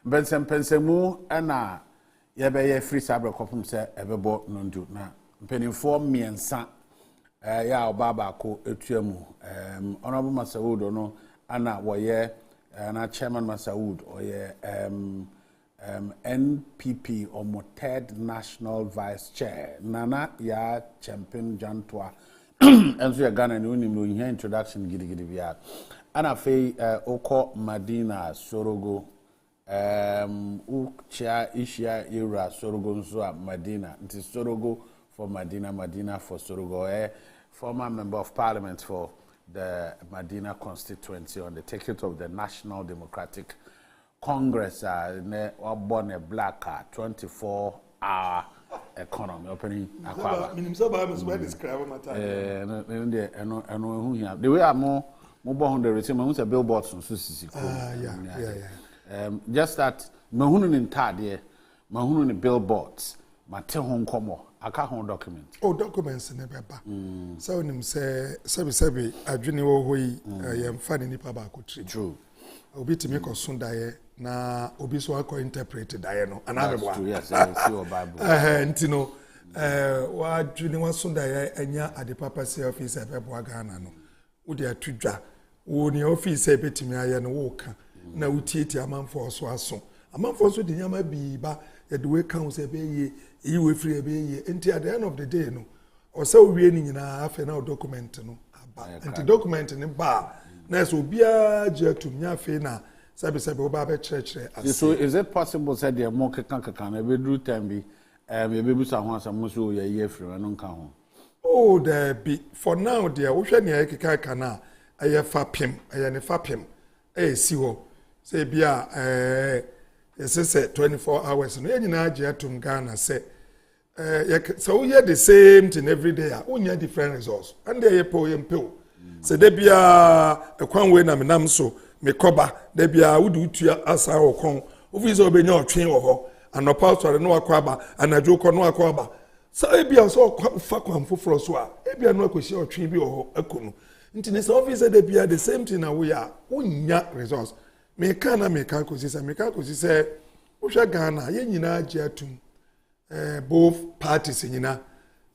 MPENSNPENSENMU ana yebeye free sabre kopum se ebebo nondu na mpenimfo miensa ya obaba ko etuamu honorable Masawood no ana woye na chairman Masawood oye NPP or third national vice chair nana ya champion jantwa enso ya Ghana ni unim no here introduction gidigidi bia ana fei oko Madina Sorogo ucha ishia ira Sorogo nso a Madina nti Sorogo for Madina, Madina for Sorogo, former member of parliament for the Madina constituency on the ticket of the National Democratic Congress, born a black 24-hour economy opening. The way I'm more on the resume, I billboards on Susi. Just that, Mahunun in Tadie, Mahunun in billboards, Mate Hong Komo. Aka hon document. Oh, documents never ba. So nim say sebi Adwene wo hoyi yem fa ni nipa ba ko tri. True. Obi timi ko sun daye na obi so akọ interpret daye no. Anabebo. Yes, I see your Bible. Ntino wa Adwene wa sun daye anya ade papa say office ebebo Ghana no. Wo de atudwa. Wo ni office ebetimi aye no wo ka. Na utieti amanfo so aso. Amanfo so de nyama bi ba ye de we kan se be ye we free be enti at the end of the day no or so we ni nyina afa na document no aba enti document ni ba na so bia jetum nya afa na sabe oba be kire so is it possible said the more kan na be do time bi be be busa ho asam so ye free no nka ho oh there be for now there wo hwe ne kan na aye fapem aye ne fapem si ho say bia yes, 24 hours. No, you know, Adjei Ghana say, so we hear the same thing every day. We hear different results, and they poem pill. So they be a quan way na me so me koba. They be a would do to asa or con. Office obey no train or and no pastor no akwaba and a joke or no akwaba. So they be a so fuck one for Froswa. They be a no question or tree or a kunu. Into this office, they be the same thing. Now we are. We hear results. Meka na meka kosi say wo Ghana ye nyina Adjei both parties nyina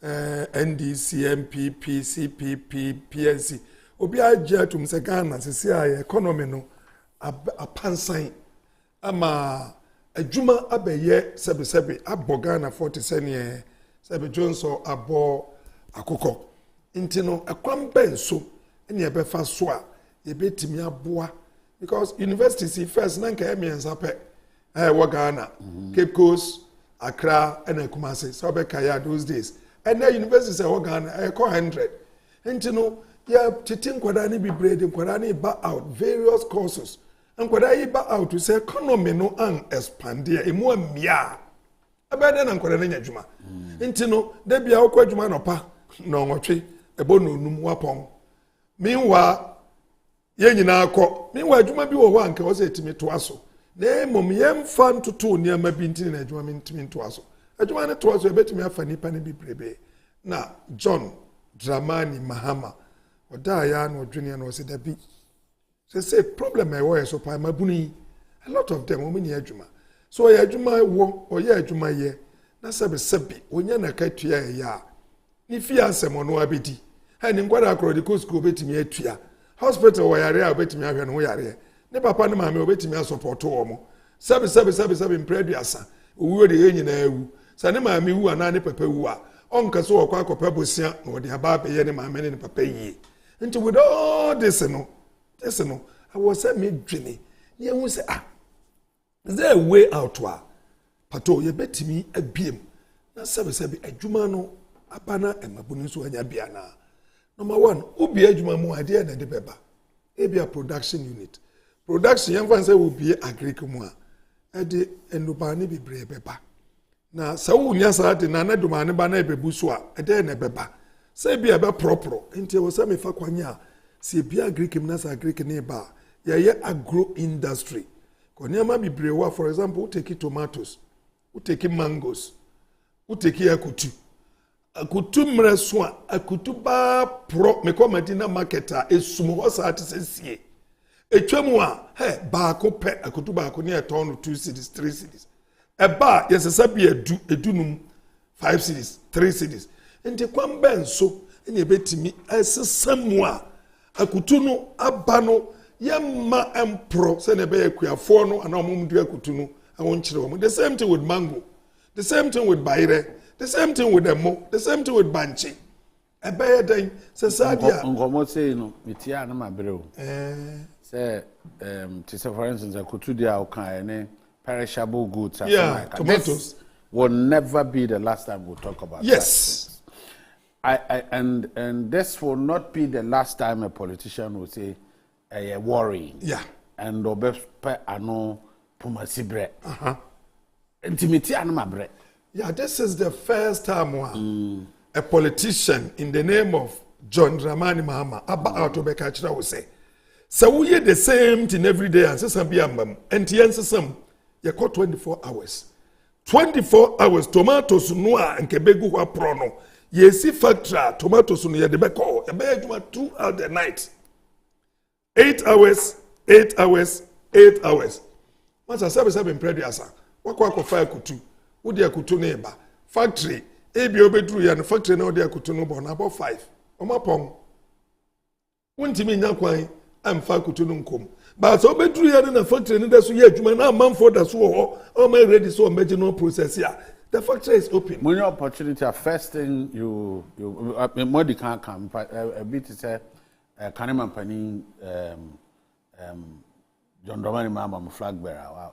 NDC MPP CPP PNC obi Adjei say Ghana se aye economy no apansan ama adwuma abeye sebe abo Ghana 40 sene sebe Johnson abo akoko intino akwam benso ene ebefa so a ye betimi aboa because universities first nanka emiensa pe Ghana, Cape Coast, Accra and Kumasi so be kaya those days and the universities Ghana 100 and you know yeah titin kwada ni bibrede kwada ni ba out various courses and kwada yi ba out to say economy no an expand there emu amia abede na kwada na adwuma nti no da bia okwa adwuma no pa no nwotwe ebo no num wapon meanwhile ye nyina akọ meanwhile adwuma bi wo ho anka wo se timi to aso na mom yem fan toto niam bi ntini na adwuma mi ntimi to aso adwuma ne to aso ebetimi afa nipa ne bi brebe na John Dramani Mahama oda ya no Adwene no se da bi say problem e wo so pa mabuni a lot of them omini adwuma so ye adwuma wo oye adwuma ye na sebi onya na katua ya ni fi asem no abedi ha ni nkwada akro de school betimi atua hospital wa yare a betimi ahwe no yare ne papa ne maame obetimi support wo mo sebi mpreduasa owuo de yenyi na ewu sa ne maame wu ana ne papa wu a onka so okwa akopa bosia na ode aba be ne maame ne papa yi nti with all this no I was say me dwene ye hu say is there a way out wa Pato ye betimi abiem na sebi adwuma no abana emabunu so anya bia na number 1 obi adwuma mu ade na de beba ebia production unit production yan fan say obi agric mu a ade enduba ne bibre beba na sa wo nya sa de na duma ne ba na ebebu so a ade na beba say bia be propro enti wo say me fa kwanya se bia agric mu na sa agric ne ba ye agro industry ko nyama bibre wa for example take tomatoes take mangoes take akutu akutu mreso akutu ba pro me ko Madina market a esum ho sa ate sesie etwemu a baako pɛ akutu baako ne ɛtɔn no 2 cities 3 cities ɛba yɛsesa bi edunum 5 cities 3 cities nti kwan bɛn so ne ebetimi ɛsesa mu a akutu no aba no yɛmma empro sɛ ne bɛyɛ kuafo no ana ɔmo du akutu no awon kyerɛ ɔmo. The same thing with mango, the same thing with bayre, the same thing with emo, the same thing with banchi. Ɛbɛyɛ den sɛ sadia ngomo say no metia na mabrɛw say to say for instance akutu dia o kan ne perishable goods like tomatoes will never be the last time we'll talk about yes and this will not be the last time a politician will say worrying and obepe ano pomasibre intimity and mabre. This is the first time a politician in the name of John Dramani Mahama about to be catched will say so we hear the same thing every day and say some be ambam and some you call 24 hours 24 hours tomatoes noa and kebegu wa prono yesi factory tomatoes no ye de beko e be aduma throughout the night 8 hours 8 hours 8 hours once I sabe predia wakwa fire kutu wo de akutu na eba factory ebi obeduru ya no factory na wo de akutu no bo na about 5 omapon wontimi nya kwan amfa akutu no nkom but so obeduru ya na factory no da so ye adwuma na manfo da so ho o ma ready so emergency no process ya the factory is open. When your opportunity, first thing you more the can come a bit is a Kanema Pani John Dramani Mahama flag bearer.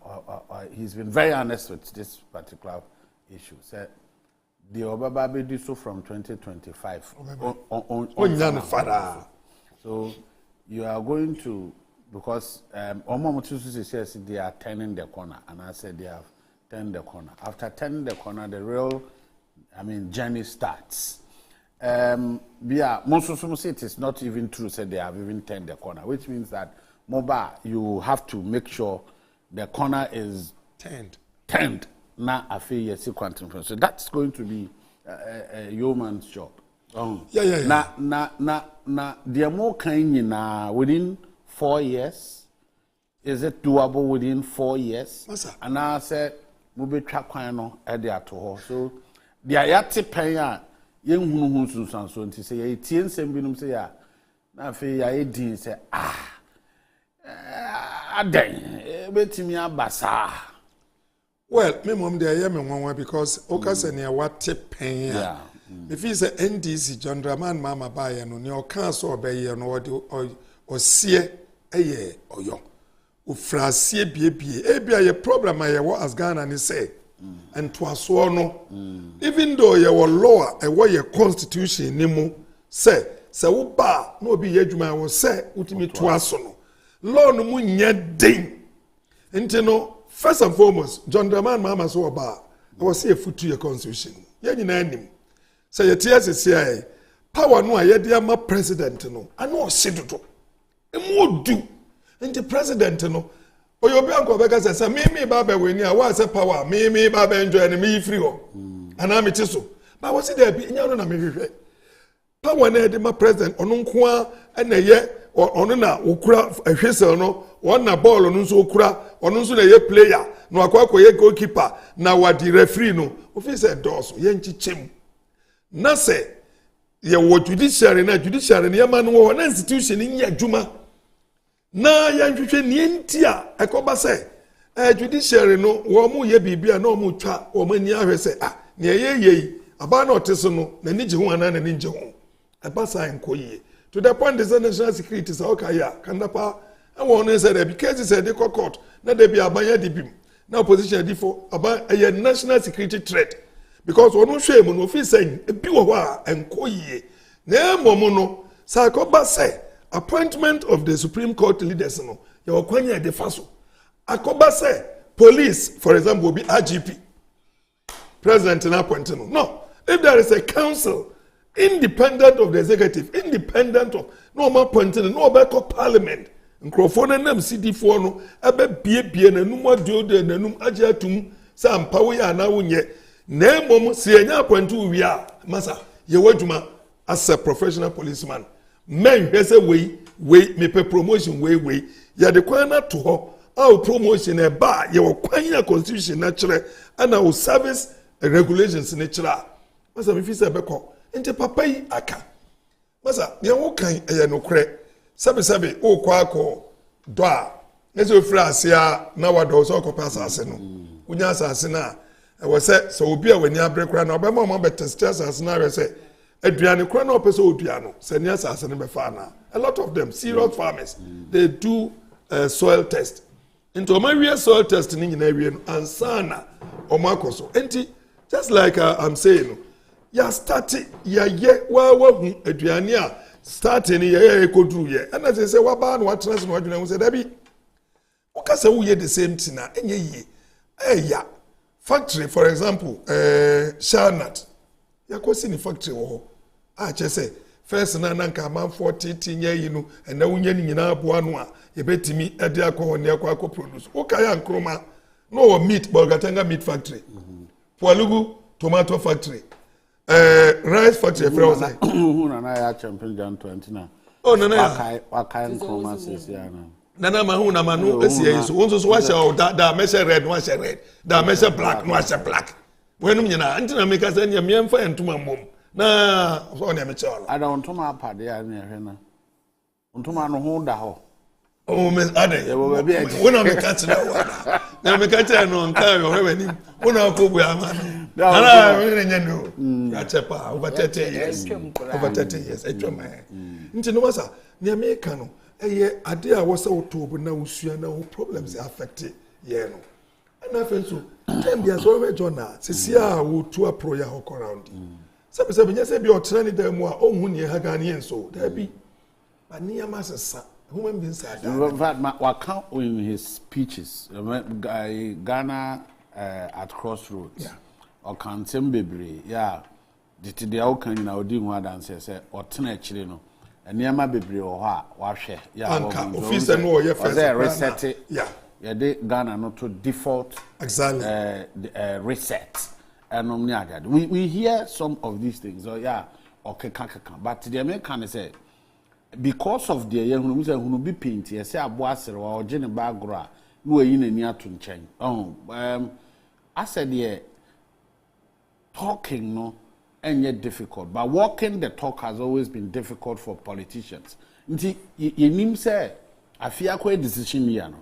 He's been very honest with this particular issue. Say the Obababe do so from 2025 on so you are going to because Omomotusu says they are turning the corner and I said they have turned the corner. After turning the corner, the real, journey starts. Most of them say it is not even true, said they have even turned the corner, which means that mobile, you have to make sure the corner is turned. Now, I feel yes, quantum. So that's going to be a yeoman's job. Now, the more kind now within 4 years. Is it doable within 4 years? And I said, mube twa no e de ato so the ayate pen a yen hunu sunsan so nti say ye tie nsem binum say ya na fe ya edin say adan betimi abasa well me mom dey hear me nwanwa because okase ne wate pen a if he say NDC John Dramani Mahama ba ye no ne o kan so obeye no o sie eye oyo ufrasie biebie ebia ye problem aye wo as Ghana ni say and to aso no even though ye wo law e wo ye constitution ni mu say wo ba na obi ye adwuma wo say utimi to aso no law no mu nya den nti no first and foremost John Dramani Mahama so oba wo say futu ye constitution ye nyina anim say ye tie sese power no aye de ama president no ana o sedodo emu odu nti president no oyobi anko beka say me ba be weni a wa say power me ba be enjoy and me free ho ana me tiso ba wo si there bi nya no na me hwehwe power na de ma president ono nko a na ye ono na okura ahwese no won na ball no nso okura ono nso na ye player na akwa ye goalkeeper na wadi referee no ofi say doors ye nchichem na say ye wo judiciary na ye ma no wo na institution ni adwuma na ya nhwehwe nie ntia ekoba se judiciary no wo mu ye bibia na mu twa wo mani ahwe se ne ye aba na oteso no na ni jihu ana na ni jihu eba sign koyi to the point is national security so okay ya kanapa and one said because said the court na dey be abanya dibim na opposition di for aba a national security threat because one hwe mu no fi say ebi wo a enkoyi na emomu no sa koba se appointment of the Supreme Court leaders no your kwanya de faso akoba say police for example will be IGP president na appoint no if there is a council independent of the executive independent of no more appointing no be called parliament microphone nam CD4 no ebe bie na num adio na num Adjei atum sa mpawo ya na wonye na emom se enya appoint wi a masa ye wadwuma as a professional policeman men say we me pe promotion we ya de kwan na to ho a promotion e ba ye wo kwan na constitution na kire ana wo service regulations ne kire masa me fi se be ko nti papa yi aka masa ye wo kan e no kure sabe o Kwaku do a nso fira ase a na wado so ko pass ase no unya asase na e wo se obi a wani abrekura na obema mo be test asase na we se aduane kura na opese odua no se ni asase ne be fa na a lot of them serious farmers they do soil test into omawie soil test ni nyina wie no ansana omakoso enti just like I'm saying ya start ya ye wa hu aduane a starting ye koduru ye and say wa ba no watena no adwene hu say da bi ukasa wo ye the same thing na enye yi ya factory for example Shanat ya kosi ni factory wo a che say first na nka man 40 nya yi no na wunya ni nyina aboa no a ye betimi e de akọ ne akọ produce ukaya nkroma no wo meat Bolgatanga meat factory Pualugu tomato factory rice factory for us na ya champion Jan 20 na oh na wakai nkroma sisi ana nana mahu na manu esi so wonso so wa da measure red no wa red da measure black no wa black wenum nyina ntina me ka say ne me mfa entuma mom na so ne me che ono ada ontuma apade ya ne hwe na ontuma no ho da ho oh me ade wona me ka tira wa na me ka tira no nka yo hwe ni wona ko bu ama ana me nya no ya chepa over 30 years etwema nti no wasa ne me ka no eye ade a wasa otobu na usua na ho problems affect ye no na fenso dem dia so we jona sisi a wo tu apro ya ho around sabe nya se bi otra ni dem a ohun ne ha ga ne enso da bi ani ama sesa human beings are in fact wa count in his speeches Ghana at crossroads or kantem bebre yeah did the outcome na odi hu adanse se otena akire no eniama bebre wo ha wa hwe ya officer no ye first reset yeah de Ghana no to default exactly reset and we hear some of these things so yeah okay but the American say because of the yehunu say hunu bi paint ye say abo asere wa oje ne bagro a no yi nani ato nchen I said yeah talking no and yet difficult but walking the talk has always been difficult for politicians nti yenim say afia kwa decision ya no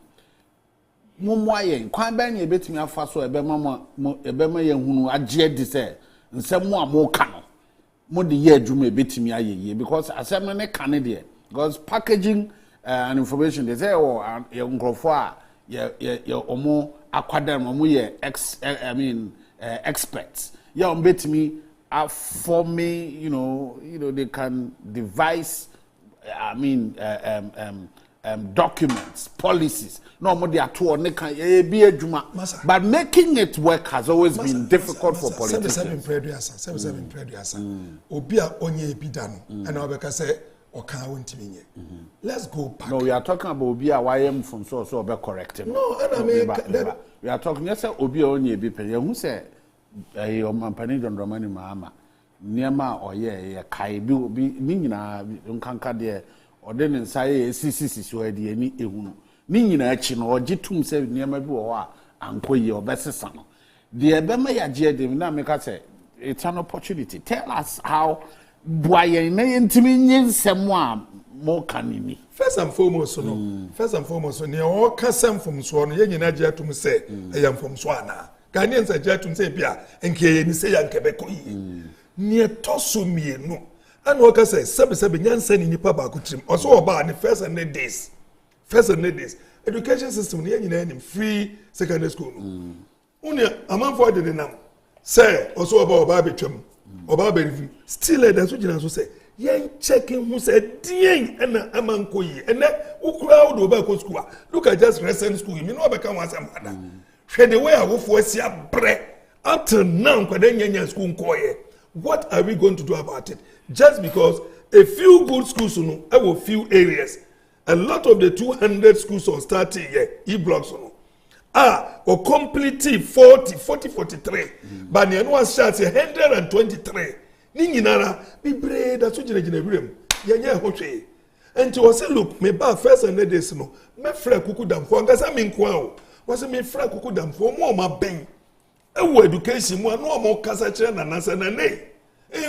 momwa yen kwan ba na ebetimi afa so ebema yen hunu Adjei di say nsem a mo ka no mo de ye adwuma ebetimi ayeye because asem ne ka ne de because packaging and information they say oh nkrofo a ye omo akwadam omo ye experts yeah betimi for me you know they can devise documents policies no more they are to ne kan be adwuma but making it work has always been difficult for politicians. Seven obi a onye ebida no and obeka say oka wontimi nye let's go back. No, we are talking about obi a YM from so be correct him. No and I mean we are talking yes obi a onye ebi pe ye hu say o mampani Dondromani Mahama niema oye kai bi obi ni nyina nkanka de ode ne nsaye sisi so ade ani ehunu ni nyina achi no ogitum se niema bi wo ho a ankoye obesesa no de ebema ya Adjei de na meka say it's an opportunity. Tell us how boye na yentimi nyensem a mo kanini first and foremost no ne o kasam from so no ye nyina Adjei atum say eyam from so ana Ghanaians Adjei atum say bia enke ni say yankebe ko yi ne toso mienu and what I say, seven nyansa ni nipa ba kutrim. Also about the first and days. Education system ni any free secondary school. Unia among for the nam. Say also about barbitrum or review. Still that's what you say. Yen checking who said ding and among koi and that who crowd over school. Look at just recent school. You know become as a mother. Share the way I will force ya bread. Up till now, Kadenya school koye. What are we going to do about it? Just because a few good schools, a few areas, a lot of the 200 schools are starting e-blocks, or completely 43. But the annual starts 123. Ninginara, be brave, that's what you're And to say, look, me ba first and days no, me frɛ kuku dam for ngasa me nkwa o. Was me frɛ kuku dam for mo ma ben. Ewo education mu no mo kasa kyerɛ nana sɛ na ne.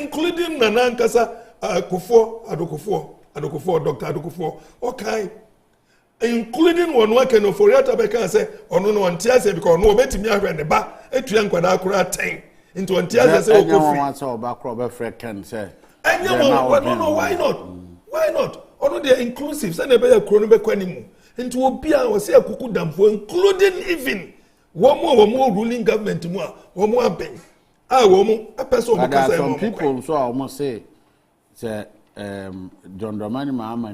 Including nana nkasa Akufo Adokufo Dr. Adokufo okay. Including one work no for yata be kan say ono no ntia say because no obetimi ahwe ne ba etua nkwada akora 10 into ntia say okofi one say oba kro be frɛ ken say no why not ono they inclusive say na be ya kro no be kwani mu into obi a wo say akuku damfo including even wo ruling government mu a wo mo aben wo mo apeso mo kasa some people so almost say John Dramani Mahama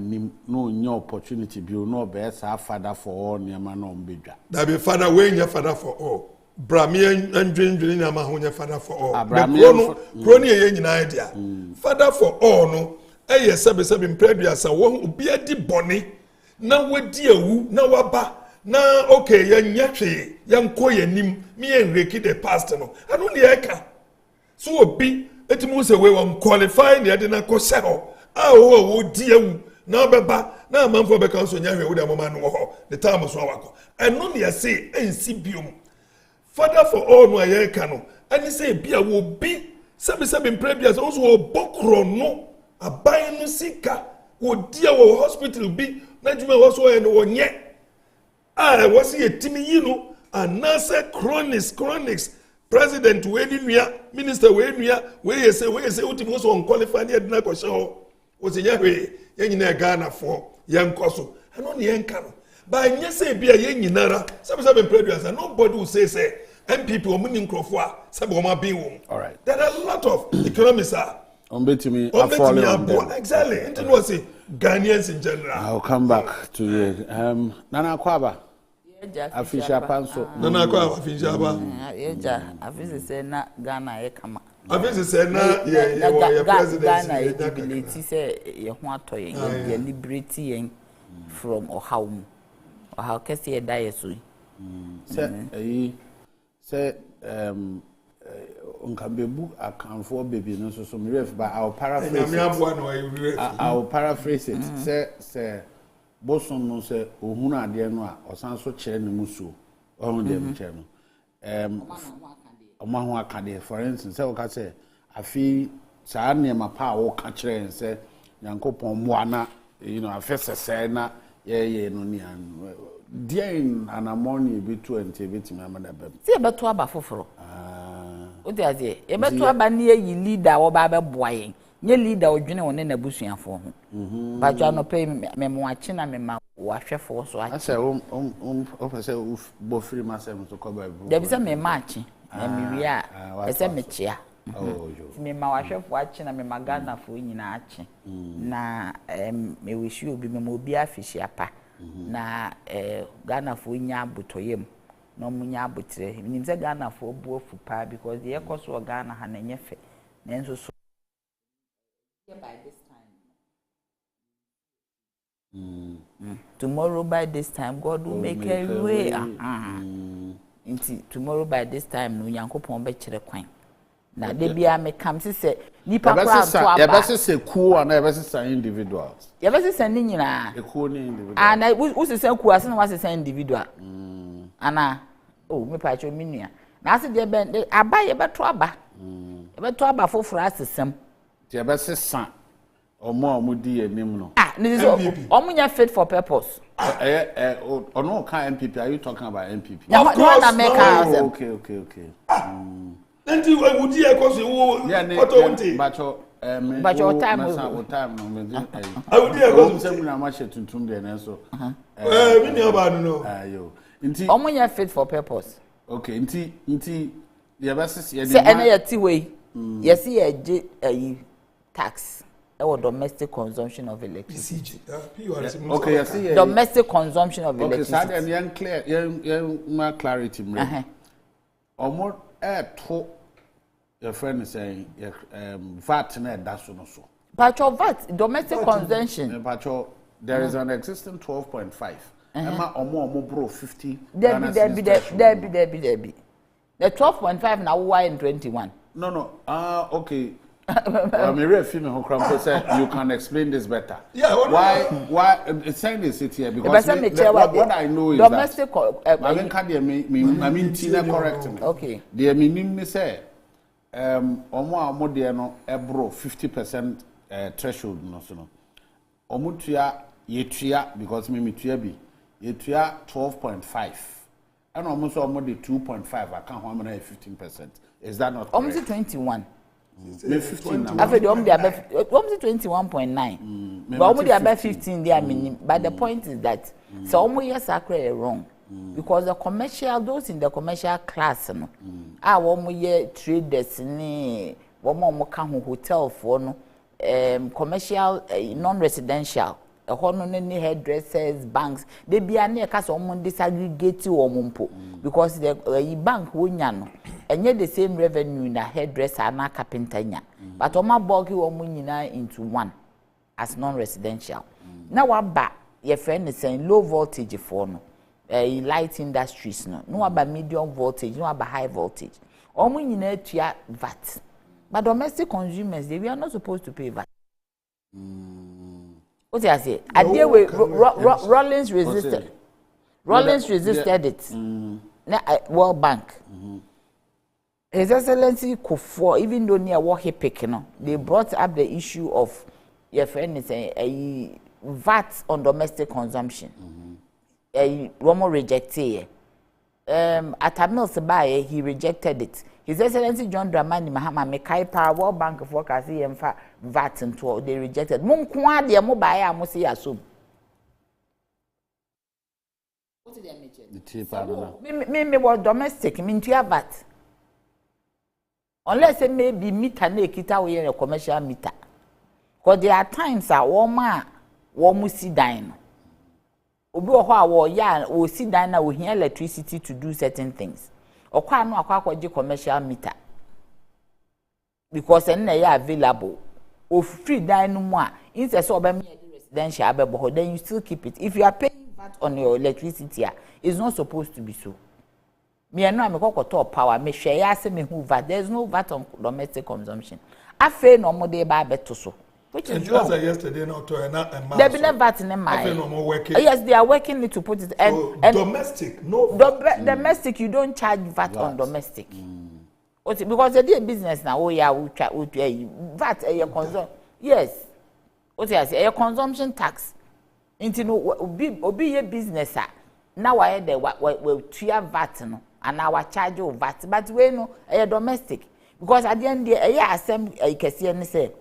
no new opportunity bi no be sa father for all niam na ombedwa that be father we nya father for all brami andwendwene na ma ho nya father for all the pro no ye nyina idea father for all no eye sebe mpreduasa wo obi adi bone na wadi awu na waba na okay ya nya hwe ya nko yanim me enreki the past no anu ne eka so obi etimu se we won qualify ne de na ko se ho wo di awu na beba na amanfo be kan so nya hwe wo de mama no ho the time so awako eno ne say ensi biom father for all no ayeka no ani say bia wo bi sebe mprebia so wo bokro no aban no sika wo di wo hospital bi na djuma wo so no wonye wo se yetimi yi no anase chronics president we ni nua minister we nua we yese ultimo so unqualified e na ko hye o se nya hwe ye nyina Ghana fo ye nkoso ano ne ye nka no ba nya se bia ye nyinara sebe producer nobody will say MPP o muni nkrofo a sebe o ma bin wo. All right, there are a lot of economists are betimi afford exactly it was say Ghanaians in general. I'll come back to you. Nana Kwaba Afisha Panso. Nana Kwaba Afisha ba. Afisha say na Ghana e kama. Afisha say na ye president Ghana e ability say ye ho atoye ye liberate yen from Ohaw. Ohaw kese ye da yeso. Say unkambebu akanfo baby no so me ref but I'll paraphrase it. Say boson no say ohunu ade no a osan so kire ne musuo ohun dem kire no omaho akade for instance say o ka say afi saa ne ma pa wo ka kire say yankopon mo ana afese say na ye no ni an dien anamoni bi 20 beti ma da bem se beto aba foforo o de azie e beto aba ne yi leader wo ba be boayen nye leader odwene won na busuafo ho ba jwa no pe me mo achi na me ma wo ahwefo so achi ase o pese bo free masem to ko ba bu da bi se me ma achi na me wi a ese me chia me ma wo ahwefo achi na me magana fo nyina achi na me wishi obi me mo obi afishi apa na Ghana fo nya abotoyem no munya abotre nim se Ghana fo bu afu pa because the ekoso Ghana ha na nyefe na enso so by this time tomorrow by this time God will make a way tomorrow by this time no Yankopon be kire kwan na de bia me kam se nipa kra to aba ya bese se ku ana ya bese se individuals ya bese se ni nyina ku ni individual ana usi se ku ase na wase se individual ana me pa cho minua na ase de be aba ye beto aba ye beto aba foforo asesem ya bese san omo di enim no this is omunya fit for purpose ono ka MPP are you talking about MPP of course okay Nti we wudi e ko so wo Pato wonti bacho time no me I wudi e ko so na ma she tuntum de na so me ni oba no ayo nti omunya fit for purpose okay nti the best ye say ene ye ti we yes ye je tax or domestic consumption of electricity. Okay, yes, domestic consumption of electricity. Okay, so then clear, more clarity. Omo to your friend is saying VAT na that's so. Pato VAT domestic consumption. Pato there is an existing 12.5. Emma omo bro 50. There be. The 12.5 now why in 21. No. Okay. You can explain this better. Yeah, why it's saying this here because what I know is domestic that I mean correct me. Okay. The meaning say omo de no ebro 50% threshold no so no. Omo tua yetua because me tua bi yetua 12.5 and omo so omo de 2.5 I can how many 15%. Is that not correct? Almost 21. Me 15 now. After the almost 21.9. But almost about 15 there meaning. But the point is that so almost yes are wrong. Because the commercial, those in the commercial class, no, almost ye traders ni, womo can hotel for no, commercial, non-residential. A hono ni hairdressers, banks, they be a near cast on disaggregate or mumpo because the bank wunyano and yet the same revenue in a hairdresser and a carpenter. But on my bulky woman into one as non-residential. Now what back your friend is saying low voltage for no light industries no about medium voltage, no about high voltage. Omun to VAT. But domestic consumers we are not supposed to pay VAT. What do I say? Adjei Rollins resisted. Rollins resisted it. World Bank. His Excellency Kufuor, even though near what he picked, they brought up the issue of your friend is a VAT on domestic consumption. Romo rejected. At a mill he rejected it. His Excellency John Dramani Mahama Mekai Power World Bank of Workers VAT into they rejected. Munkwa de mobile amusi asum. What did they mention? Me was domestic, mean to VAT. Unless it may be meter na kita we a commercial meter. Because there are times a woman si dine. Obi wo ya o si dine na we hear electricity to do certain things. Okwa no akwa commercial meter. Because en na ya available. Of free dine no more. Instead so be residential abebo, then you still keep it. If you are paying VAT on your electricity, it's not supposed to be so. Me no am top power me hwe ya se me hu VAT. There's no VAT on domestic consumption. Afa no mo de ba beto so. Which is wrong. Yesterday not to a they be VAT in my. Yes, they are working to put it and domestic no domestic you don't charge VAT on domestic. Because they do business now. Oh yeah, we VAT a consumption. Yes. What I say a consumption tax. Into no obi business now I had the we tier VAT no and now I charge you VAT but we no a domestic because at the end there a assembly a kesi and say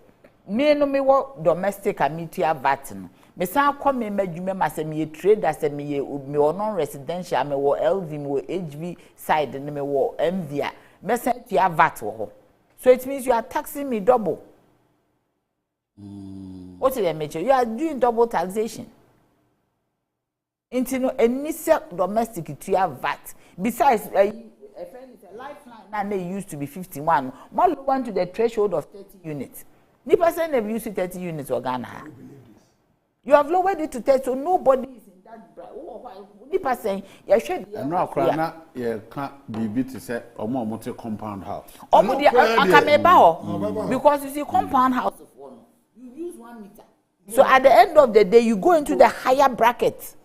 me no me work domestic and me tier VAT no me san come me madwuma ma say me trade as me non residential me wo LV me wo HV side me wo MV me san tier VAT wo so it means you are taxing me double. What did I mention? You are doing double taxation. Into no any domestic to have VAT. Besides, a friend is a lifeline and they used to be 51. More went to the threshold of 30 units. Nipa say they've used 30 units or Ghana. You have lowered it to 30, so nobody is in that. Nipa saying, you should. No, Krana, you can't be to say, or more multi compound house. Because you see, compound house of one, you use 1 meter. So at the end of the day, you go into the higher bracket.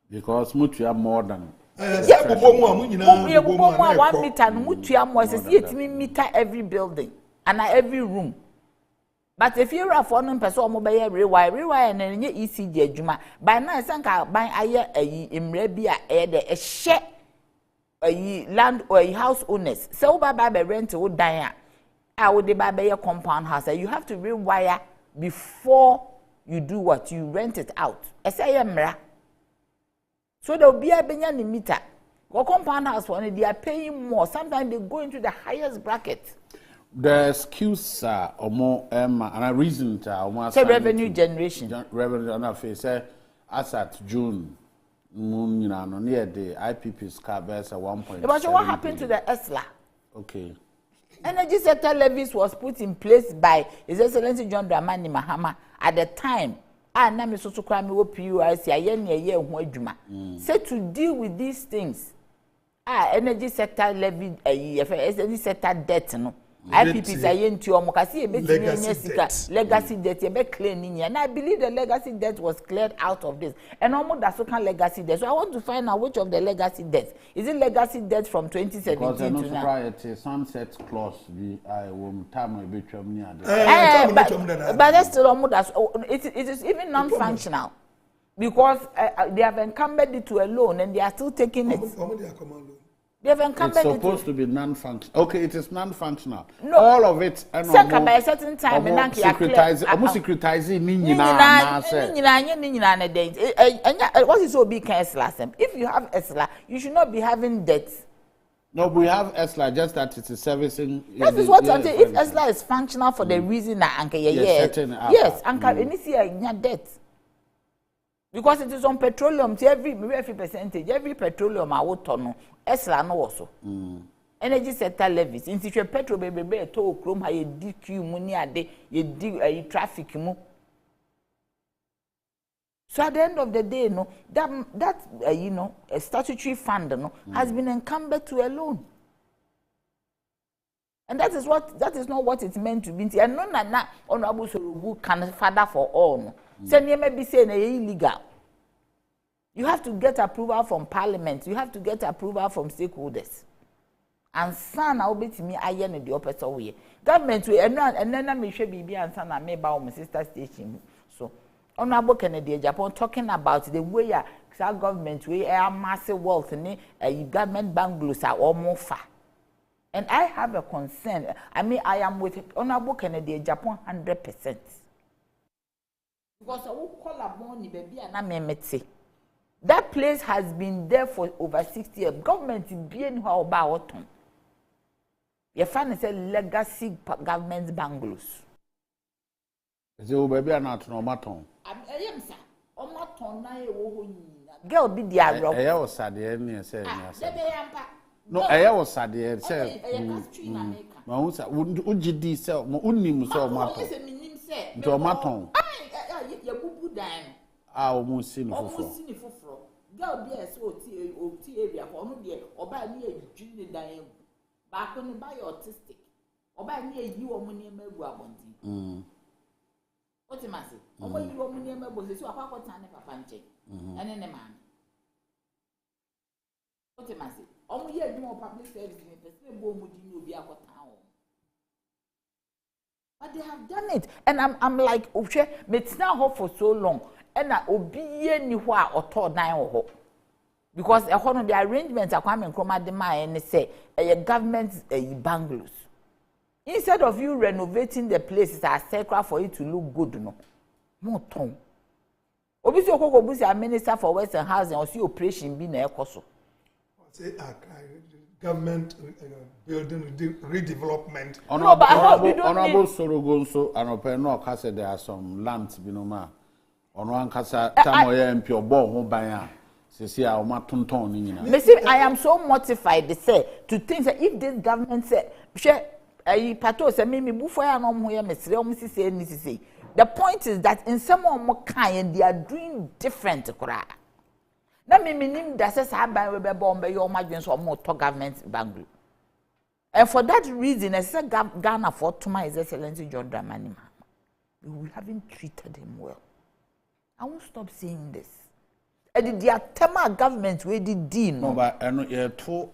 Because mutu have more than. Yeah, 1 meter, mutu have more. It's 8 meter every building and every room. But if you're a foreign person, mobile rewire, and you ECD Juma, by now, I think I'll buy a imrebia a share a land or a house owners. So, by rent would die. I would buy a compound house. You have to rewire before you do what you rent it out. I say, so there will be a benyan meter. Or compound house for they are paying more. Sometimes they go into the highest bracket. The excuse or more and a reason to revenue generation. Revenue on our face as at June near the IPP's car bears a 1.7. But what happened to the ESLA? Okay. Energy sector levies was put in place by His Excellency John Dramani Mahama at the time. Na me so kwame wo PURC aye na ye ho adwuma. Say to deal with these things. Energy sector levy energy sector debt no. IPP say into omokasi e betimi enya sika legacy debt e be clear ni and I believe the legacy debt was cleared out of this and omo da so can legacy debt. So I want to find out which of the legacy debts. Is it legacy debt from 2017 to now? It's a sunset clause the I will time a bit but that's still omo da it is even non-functional because they have encumbered it to a loan and they are still taking it. It's supposed to be non-functional. Okay, it is non-functional. No. All of it. Second, by a certain time, almost secretizing. What is so big? If you have ESLA, you should not be having debt. No, we have ESLA, just that it is servicing. That is what I'm saying. If ESLA is functional for the reason that yes, Anka, debt. Because it is on petroleum, every percentage, every petroleum I would turn ESLA no also. Energy sector levies. In situ petrol baby to chrome ha DQ money a day, ye traffic mu. So at the end of the day, no, that a statutory fund has been encumbered to a loan. And that is not what it's meant to be. And no na honorable Sorogu can father for all. No. Say you may be saying illegal. You have to get approval from parliament. You have to get approval from stakeholders. And son, I will be to me. I am the opposite way. Government will and then I may share baby and son. I may buy my sister station. So, honorable Kennedy Japan talking about the way our government we are massive wealth and government bungalows are all more far. And I have a concern. I mean, I am with honorable Kennedy Japan 100%. Because I will call a money baby and I may say that place has been there for over 60 years. Government is being how about it. You find a legacy government bungalows. So baby are not no matter. I am sir. O matter na e wo girl be there rock. I was sad here say no, I was sad here say. Ma who say ugidi say mo unim so matter. Nto matter. Ya bubu dan. Omo si no foforo. Omo si ni foforo. Girl be so oti area for no de oba ni adwi ni dan egu. Ba ko ni ba autistic. Oba ni eyi wo mo ni emagu abonti. Otimasi. Omo yi wo mo ni emagu se so akwakota ne papa nche. Ene ne man. Otimasi. Omo yi adwuma public service ni person bo mo di ni obi akota ho. But they have done it. And I'm like, okay, it's not hope for so long. And I obey ni wa oto dan ho. Because the arrangements are coming from the mind and say a government bungalows. Instead of you renovating the places as sacred for it to look good, no. More ton. Obisi okoko busi a minister for Western Housing or see operation be na ekoso. Say government building redevelopment. Honorable Sorogonso and Openo Kase there are some lands binoma. Ono ankasa tamoye MP obo ho ban a o matonton ni nyina. I am so mortified to think that if this government say Pato say me bufo ya no mo ye mesre o sisi ni sisi. The point is that in some of kind they are doing different kura. Na me nim da say sa ban we be bombe yo madwen so mo to government banglo. And for that reason I say Ghana for Tuma His Excellency John Dramani Mahama, we haven't treated him well. I won't stop saying this. And the Atema government we did no, but you're too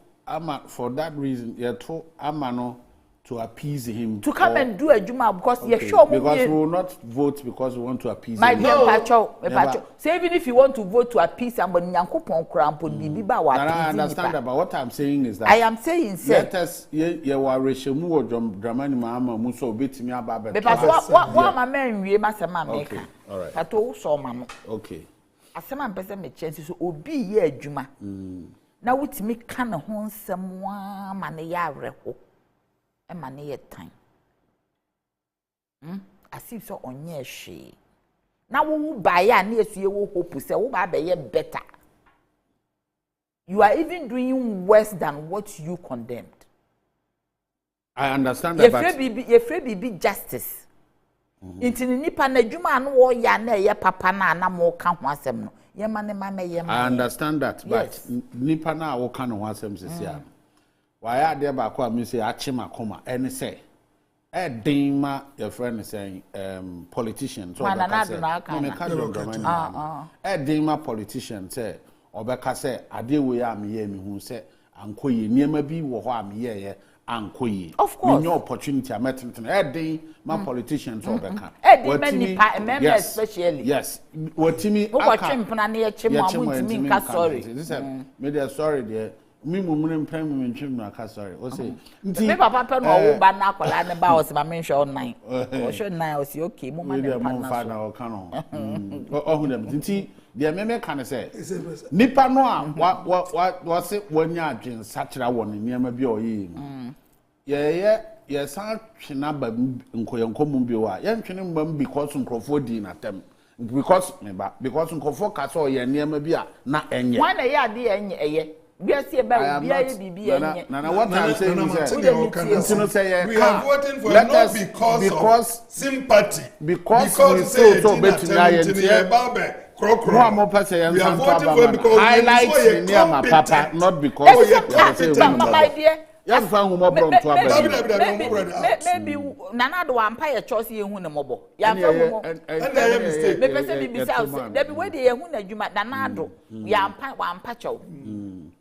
for that reason you're too amano to appease him to come and do a juma because you're sure because we will not vote because we want to appease him. My dear Pato, so even if you want to vote to appease somebody, Nyankopon krampo bibi ba wa appease. I understand that, but what I'm saying is that I am saying let us ye wa reshemu wo Dramani Mahama mu so betimi aba be. Because what ma men wie ma sema meka. Okay, all right. Pato so ma no. Okay. Asema mpese me chance so obi ye adwuma. Na wutimi ka ne ho nsem wa ma ne ya areho. E ma ne ye tan. Asif so onye hwe. Na wo ba ya na esu ye wo hope se wo ba be ye better. You are even doing worse than what you condemned. I understand that, but ye free be justice. Inti nipa na dwuma no wo ya na ye papa na mo ka ho asem no. Ye ma ne ma me ye ma. I understand that, but nipa na wo ka no ho asem sisi a. Why are there ba ko am say achi makoma ene say Dima, your friend is saying, politician. So Dima politician say, Obeka say, Adewe am who say, Ankoye, near be what ye, Ankoye. Of course. No opportunity, I met him. My politicians, Obeka. Especially. Yes. What Timmy, sorry. Sorry, dear. Me mumune mpem me ntwem na ka sorry o say nti me papa pe no wo ba na akola ne ba o se ba me hwe online o hwe 9 o se okay mo ma ne pa na o ka no o hu dem nti de me ka say nipa no a wa se wanya adwen sakira wo ne niam bi o yi ye san twena ba nkoyankomu bi wa ye ntwene mbam because nkrofo di na tem because nkrofo ka so ye niam bi a na enye wan na ye ade enye eye what I'm saying is we are voting for not because of sympathy. Because we say we are voting for because highlights near my papa, not because my dear. Yes, maybe Nana do Empire choice you who mobo. Ya mistake. Me person be south. There be where they who na juma Nana do. Ya ampa wa ampacho.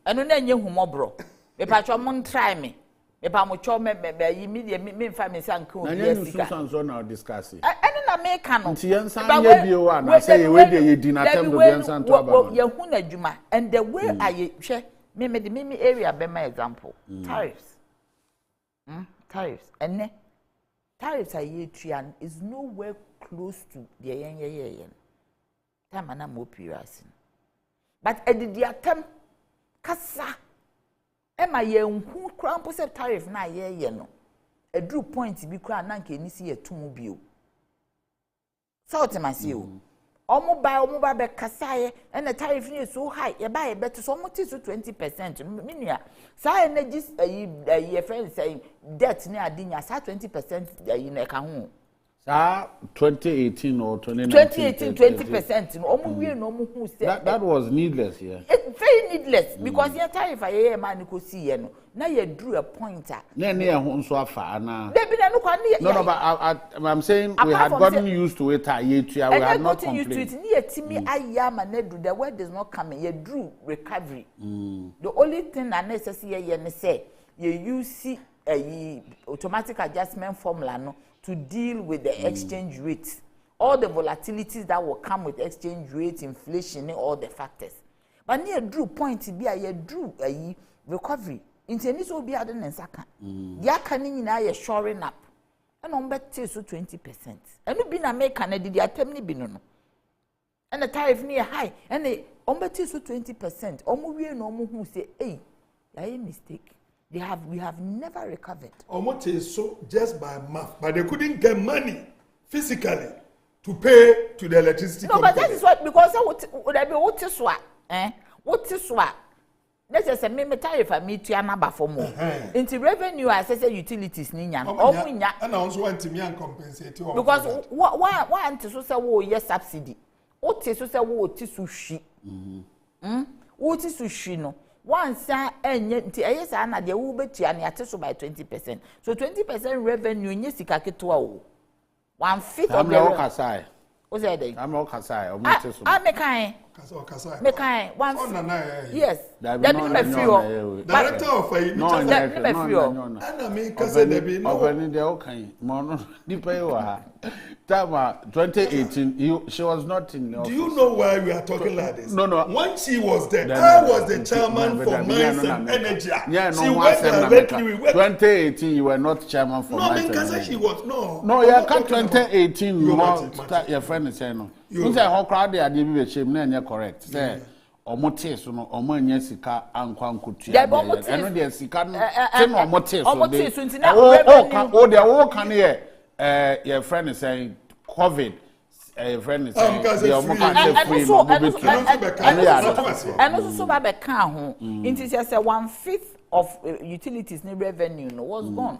Eno na nye hu mobro. Me pacho mon try me. Me pa mo cho me me fa me san ko bi asika. Na you na discuss. Eno na me ka no. Nti yen san ye bi o na say we dey ye di na tem do yen san to aba. Ya hu na juma and the way I hwe me area be my example. Tariffs. Tariffs. And tariffs are yetuan is nowhere close to the yen. Time and more period. But at the attempt, Kasa. Emma ye who crown possess tariff na ye no. A drew point be crown nanke ni see a tumubio. So to my seal. Omo be kasaye and the tariff is so high, you buy better so much is 20%. Minia. Sa energy a friend saying debt near dinya sa 20% in a cahu. Sa 2018 or 2019. 20%. No who said that was needless here. It's very needless because your tariff a man could see now you drew a pointer. Near home so far now. No, but I'm saying we had gotten used to it a year. We had not gotten used to it. Near Timmy, I am and the word is not coming. You drew recovery. The only thing that necessary you say you use a automatic adjustment formula no to deal with the exchange rate, all the volatilities that will come with exchange rate, inflation, all the factors. But near drew point to be a drew a recovery. Into this will be other than Saka. Ya canning in shoring up. And on bet so 20%. And you been a make and did the attempt been. And the tariff near high, and they on bet so 20%. Omu no who say, hey, I mistake. We have never recovered. Almost so just by math, but they couldn't get money physically to pay to the electricity company. But that is what because what is what? What is what? Let's just say me tariff me to your number for more. Into revenue as I say utilities ninya. And I also want to me and compensate you. Because why anti so say wo yes subsidy. What is so say wo ti sushi. What is sushi no. Once enye nti eyesa na de wo betua na yate so by 20%. So 20% revenue nye sika keto o. 1/5 of the Kasai. What's that? I'm all Kasai. I'm mekan. Kasai. Mekan. Yes. That be me free. Director of no, me free. And me Kasai dey be no. Obeni dey okay. Mo no di pay wa. Time 2018 she was not in the office. Do you know why we are talking like this? No. When she was there, I was the chairman for Mines and Energy. She went directly. 2018 you were not chairman for Mines and Energy. She was No, you can't 2018 your friend is saying no. You say how crowd they are be shame na correct. Say omote so no omo anya sika ankwa nkotua. Eno de sika no say no omote so. Omote so ntina revenue. They are can here your friend is saying COVID. Your friend is saying the omo free no. And also ba be kan ho. It say 1/5 of utilities ni revenue no was gone.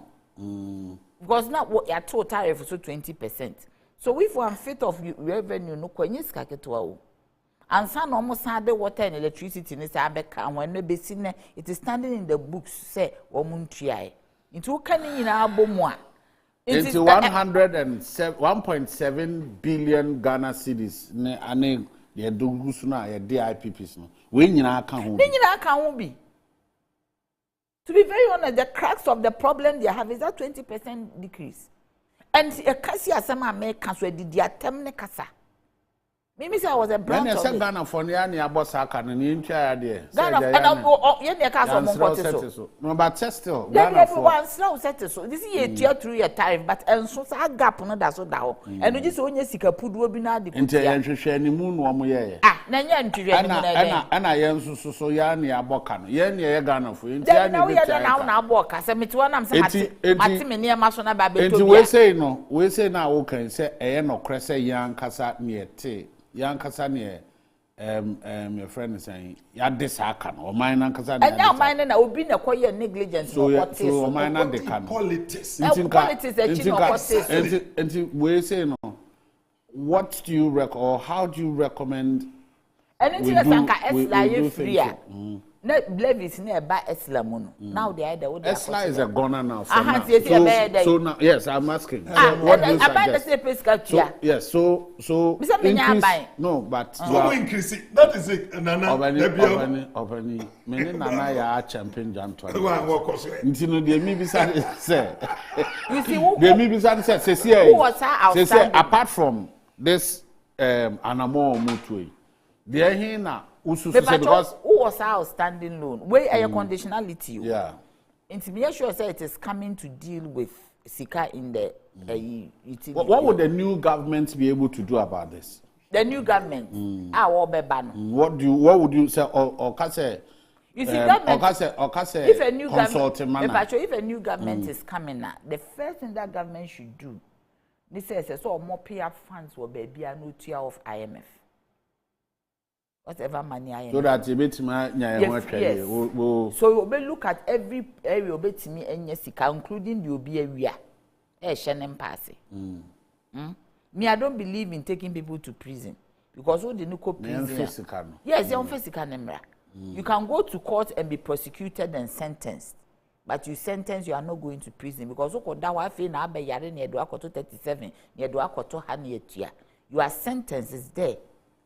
Because now what your total tariff so 20%. So if 1/5 of revenue no kwenye sika ketwa o. Ansa no mo sade water and electricity ni say abeka when no be seen it is standing in the books say omo ntuae. Nti wo kan nyina abomu a It's 1.7 billion Ghana cedis. Ane ye dogusu na ye DIPPs no. We nyina aka ho. Ni nyina aka ho bi. To be very honest, the crux of the problem they have is that 20% decrease. And a kasi asema America so did the attempt ne kasa. Maybe say I was a branch of it. Ghana for near Abosaka and in Chia there. Ghana and the castle Moncoteso. No, but still. Then everyone slow set so. This is a tier through your tariff, but and so a gap on that so down. And we just only seek a put will be not the any moon one year. Ah, Nanyan to and I am so yan near Bocan. Yen near Ghana for you. Now we are now walk as a one. I'm saying, near Masona Baby. We say no, we say now, okay, say a no cressa young casa near tea. Young Cassania, your friend is saying, Yadisaka, or mine and Cassania. And now mine and I will be a quiet negligence. So, mine and the can. Politics, and we say no. What do you recommend, or how do you recommend? Anything that's free. No levies nearby Eslamun. Now they are the old Esla is a goner now. So now, yes, I'm asking. What do you suggest? Yes, so increase. No, but so increase. That is it. Nana. Obani. Many Nana ya champion Janto. Ntino de mi bisa say. You see who? De mi bisa say. Who was outstanding? Apart from this Anamo Mutui, there he na. Because who was our outstanding loan? Where are your conditionality? Yeah. Intimate sure say it is coming to deal with Sika in the utility. What would the new government be able to do about this? The new government, what would you say or say? You see, government. If a new government is coming now, the first thing that government should do, this says so more pay up funds will be no tier of IMF. Whatever money I am. So that you bet me, yes. So we look at every area bet me and Sika, including the Obi area. Shannon Passy. Me, I don't believe in taking people to prison because who didn't go prison? Yes, they're on physical number. You can go to court and be prosecuted and sentenced, but you sentence, you are not going to prison because that wife na be yare near Duakoto 37, near Duakoto Hanietia. Your sentence is there.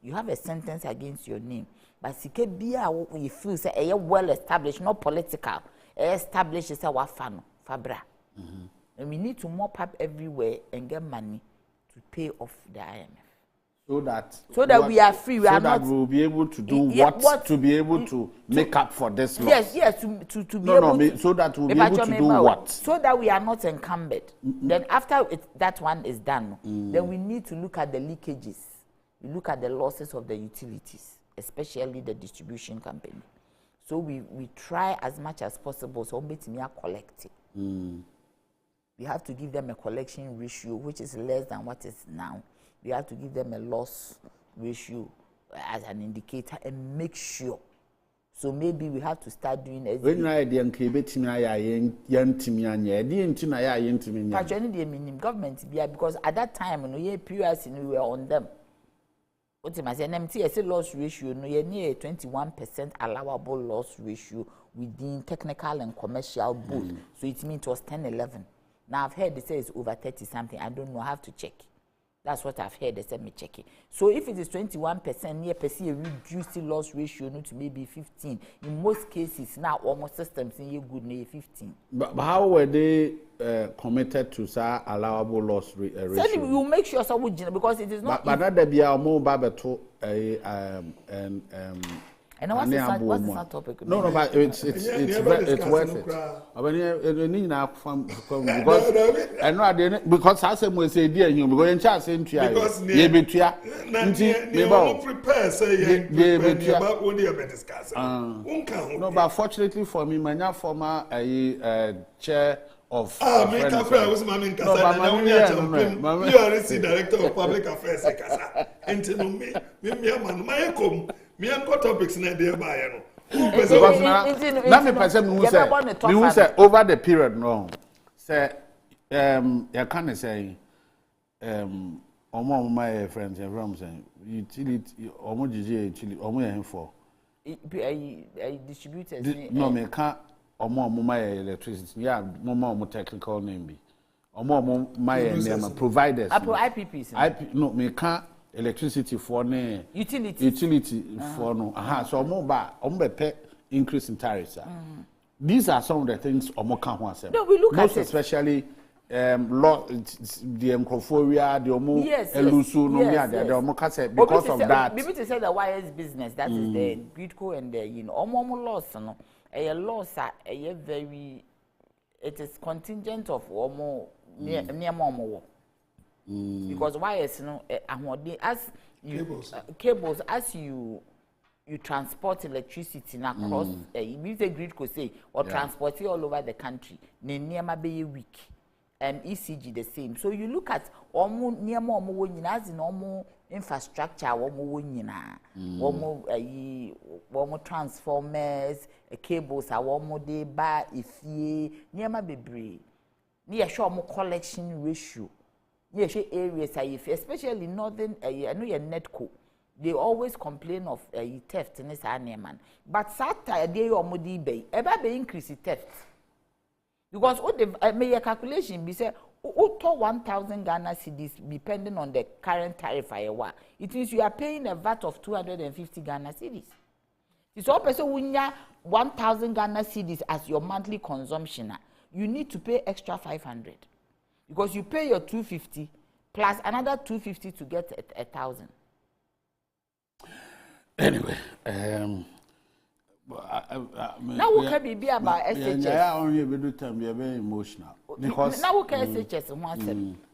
You have a sentence against your name. But Sikebia, we feel say a well established, not political. Established is our Fabra. And we need to mop up everywhere and get money to pay off the IMF. So that we are free. We are not. So that we'll be able to do what to be able to make up for this loss. Yes, to be able to. So that we'll be able to do what? So that we are not encumbered. Then after that one is done, then we need to look at the leakages. We look at the losses of the utilities, especially the distribution company. So we try as much as possible so we collect it. We have to give them a collection ratio which is less than what is now. We have to give them a loss ratio as an indicator and make sure. So maybe we have to start doing as government because at that time PUS we were on them. What am I saying? MTS loss ratio no near 21% allowable loss ratio within technical and commercial both. So it means it was 10-11. Now I've heard they say it's over 30 something. I don't know. I have to check. That's what I've heard. They said me check it. So if it is 21%, near per se reduced loss ratio no to maybe 15. In most cases now almost systems in good near 15. But how were they committed to say allowable loss ratio? So you make sure so because it is not. But not there be a more babeto and what's the topic? No, but it's worth it. Because I said we say dear you because in chance into you prepare say no, but fortunately for me, my former chair of you are the director of public affairs me and topics na there by no. Let me person who say over the period no. Say you can say omo my friends from saying utility omo Adjei utility omo yen for distributors no me can omo my electricity yeah omo technical name be my providers. IPPs. No, me can't electricity for ne utility for no. So pay increase in tariffs. These are some of the things can No, we look most at it. especially the Encrophoria, the Owusu, because of that. Maybe to say the wires business, that is the Gridco and the loss, no, a loss a very, it is contingent of near more. Because wires, as you cables, as you transport electricity across, you say Gridco say, or transport it all over the country, near be a week. ECG the same. So you look at near more as in infrastructure, transformers, cables, they buy if ye near my baby. Near show more collection ratio. Near areas, especially northern, I know your netco. They always complain of theft in this man. But Saturday, they are more bay. Ever be increase theft. Because what the may calculation be said, 1,000 Ghana cedis depending on the current tariff. It means you are paying a VAT of 250 Ghana cedis. It's all person when you 1,000 Ghana cedis as your monthly consumption, you need to pay extra 500 because you pay your 250 plus another 250 to get 1,000. Anyway, now we can be about SHS. I only do time be very emotional because now we can SHS once.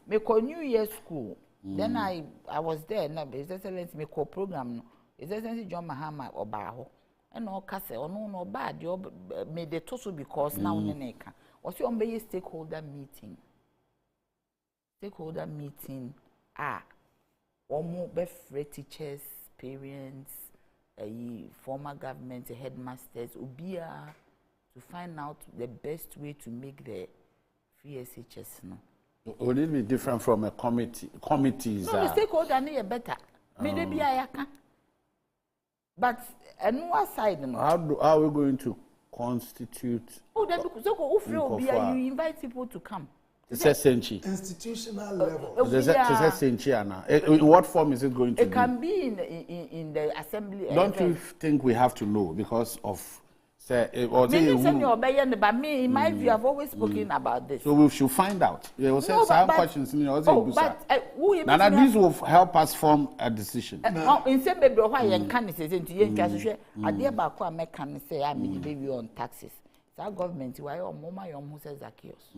Me call New Year school. Then I was there. Now His Excellency me call program. His Excellency John Mahama Obaho. And all kase or no bad. You made the total because now neka. Was you on be stakeholder meeting? Stakeholder meeting. Omo be free teachers, parents. Former government headmasters ubia to find out the best way to make the free SHS no. Would it be different from a committees? No, the stakeholder need better. Maybe I can. But another side no. How are we going to constitute? Oh, that because you invite people to come. It's essential. Institutional level. In what form is it going to be? It can be in the assembly. Don't you think we have to know because of say or but me in my view I've always spoken about this. So we should find out. There will say some questions in your but these will help us form a decision. In some baby why you can say into you can ade ba ko American say I mean baby on taxes. That government why your mama your who says Zacchaeus.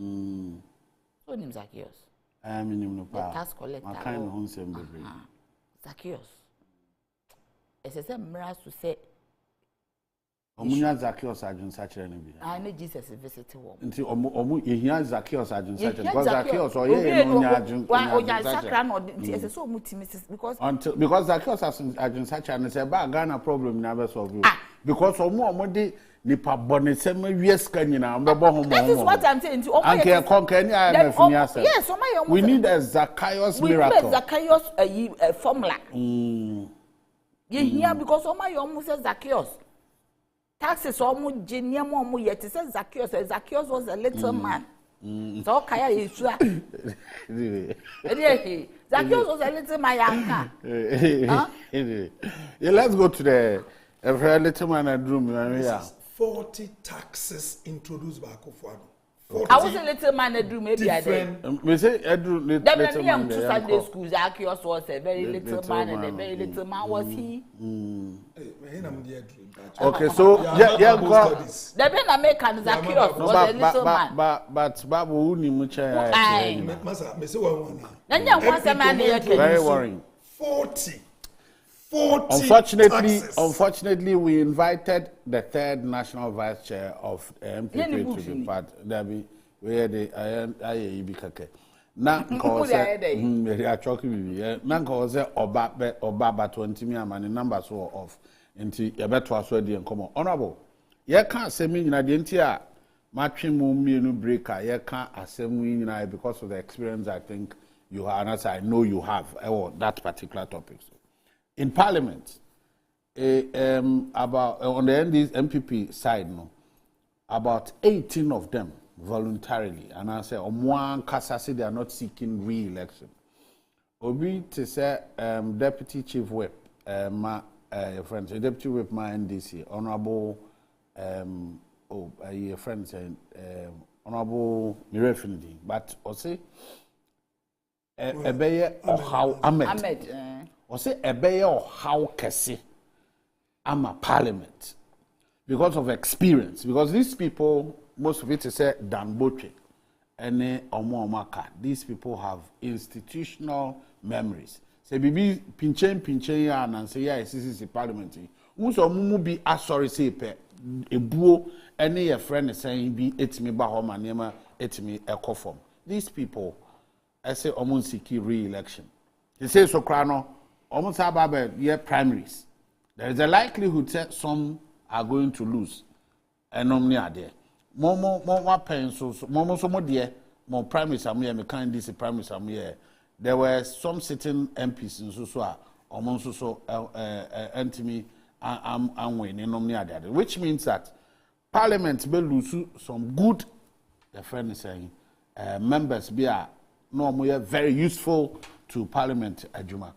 So name Zacchaeus. I mean no pa. Tax collector. I kind of same baby. Zacchaeus. It's a miracle to say Omunya Zacchaeus Adjei such a name. I know Jesus visited one. Until Omu Zacchaeus Adjei such a because Zacchaeus or because Zacchaeus Adjei such a say ba Ghana problem never solve you. Because Omu nipa bonesema wieska nyina mbebo homo. That is what I'm saying. Anke konka ni IMF ni asa. Yes, we need a Zacchaeus miracle. We need a Zacchaeus formula. Yeah, because Omu says Zacchaeus. Taxes almost genius more yet. It says Zacchaeus. Zacchaeus was a little man. So Kaya is Zacchaeus was a little man. Let's go to the little man and room. 40 taxes introduced by Kwaku. I was a little man and room. Maybe I did. We say little man. To Sunday school, Zacchaeus was a very little man, and a very little man was he. Okay, so yeah, go. The men American Zacchaeus was a little man. But Babu uni mucha. Very worrying. 40. Unfortunately, we invited the third national vice chair of MPP to be part. Debbie, where the IAEB. Now, cause a chocolate. Now, cause Oba 20 million numbers were off. Into a better aswadi and come honorable. You can't say me in a matching moon breaker. You can't assume me because of the experience I think you have, and as I know you have, that particular topic. In Parliament, about on the MPP side, no, about 18 of them voluntarily, and I say, Omwan Kasasi, they are not seeking re-election. Obi to say, Deputy Chief Whip, your friend, Deputy Whip, my NDC, Honorable, your friend saying, Honorable Mirefinidi, but also, Ebeye or how Ahmed, or say Ebeye or how Kesi, I'm a parliament because of experience, because these people, most of it is said Dan Boche, and Omaka. These people have institutional memories. Say, Bibi pinchen ya and say, yeah, this is a parliament. Muso mumu be sorry say pe a buo any a friend is saying be etimi bahoma nema etimi echo form. These people, I say almost seek re-election. They say so crano almost about year primaries. There is a likelihood that some are going to lose. And normally are there. More pencils, more dear, more primaries are here, me kind this primaries are here. There were some sitting MPs in Susua, almost so Antimi and winning normally are there. Which means that Parliament will lose some good, the friend is saying, members be normally very useful to Parliament Adjuma.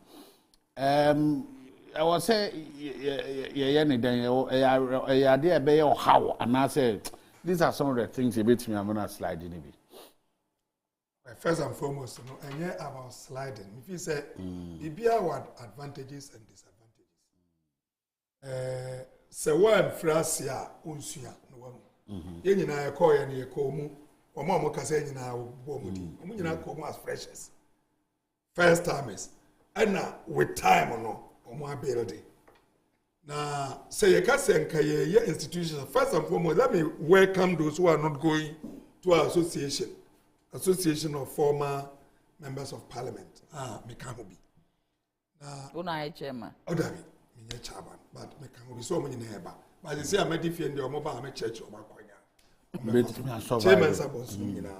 I was say, how, and I said, these are some of the things you bet me I'm gonna slide in it. First and foremost, and yeah, about sliding. If you say, it be our advantages and disadvantages. So one phrase ya unsuya no one. Yenny na call ye komu, or mama casay na bomudi. Omuna come as freshers. First time is, and now with time or no. Omo building. Now, say you can say your institutions. First and foremost, let me welcome those who are not going to our association of former members of parliament. Me can be. Now, Una chairman. Odabi, me chairman, but me can be so many neighbor. But you say I may defend your mobile, I church or my chairman supposed to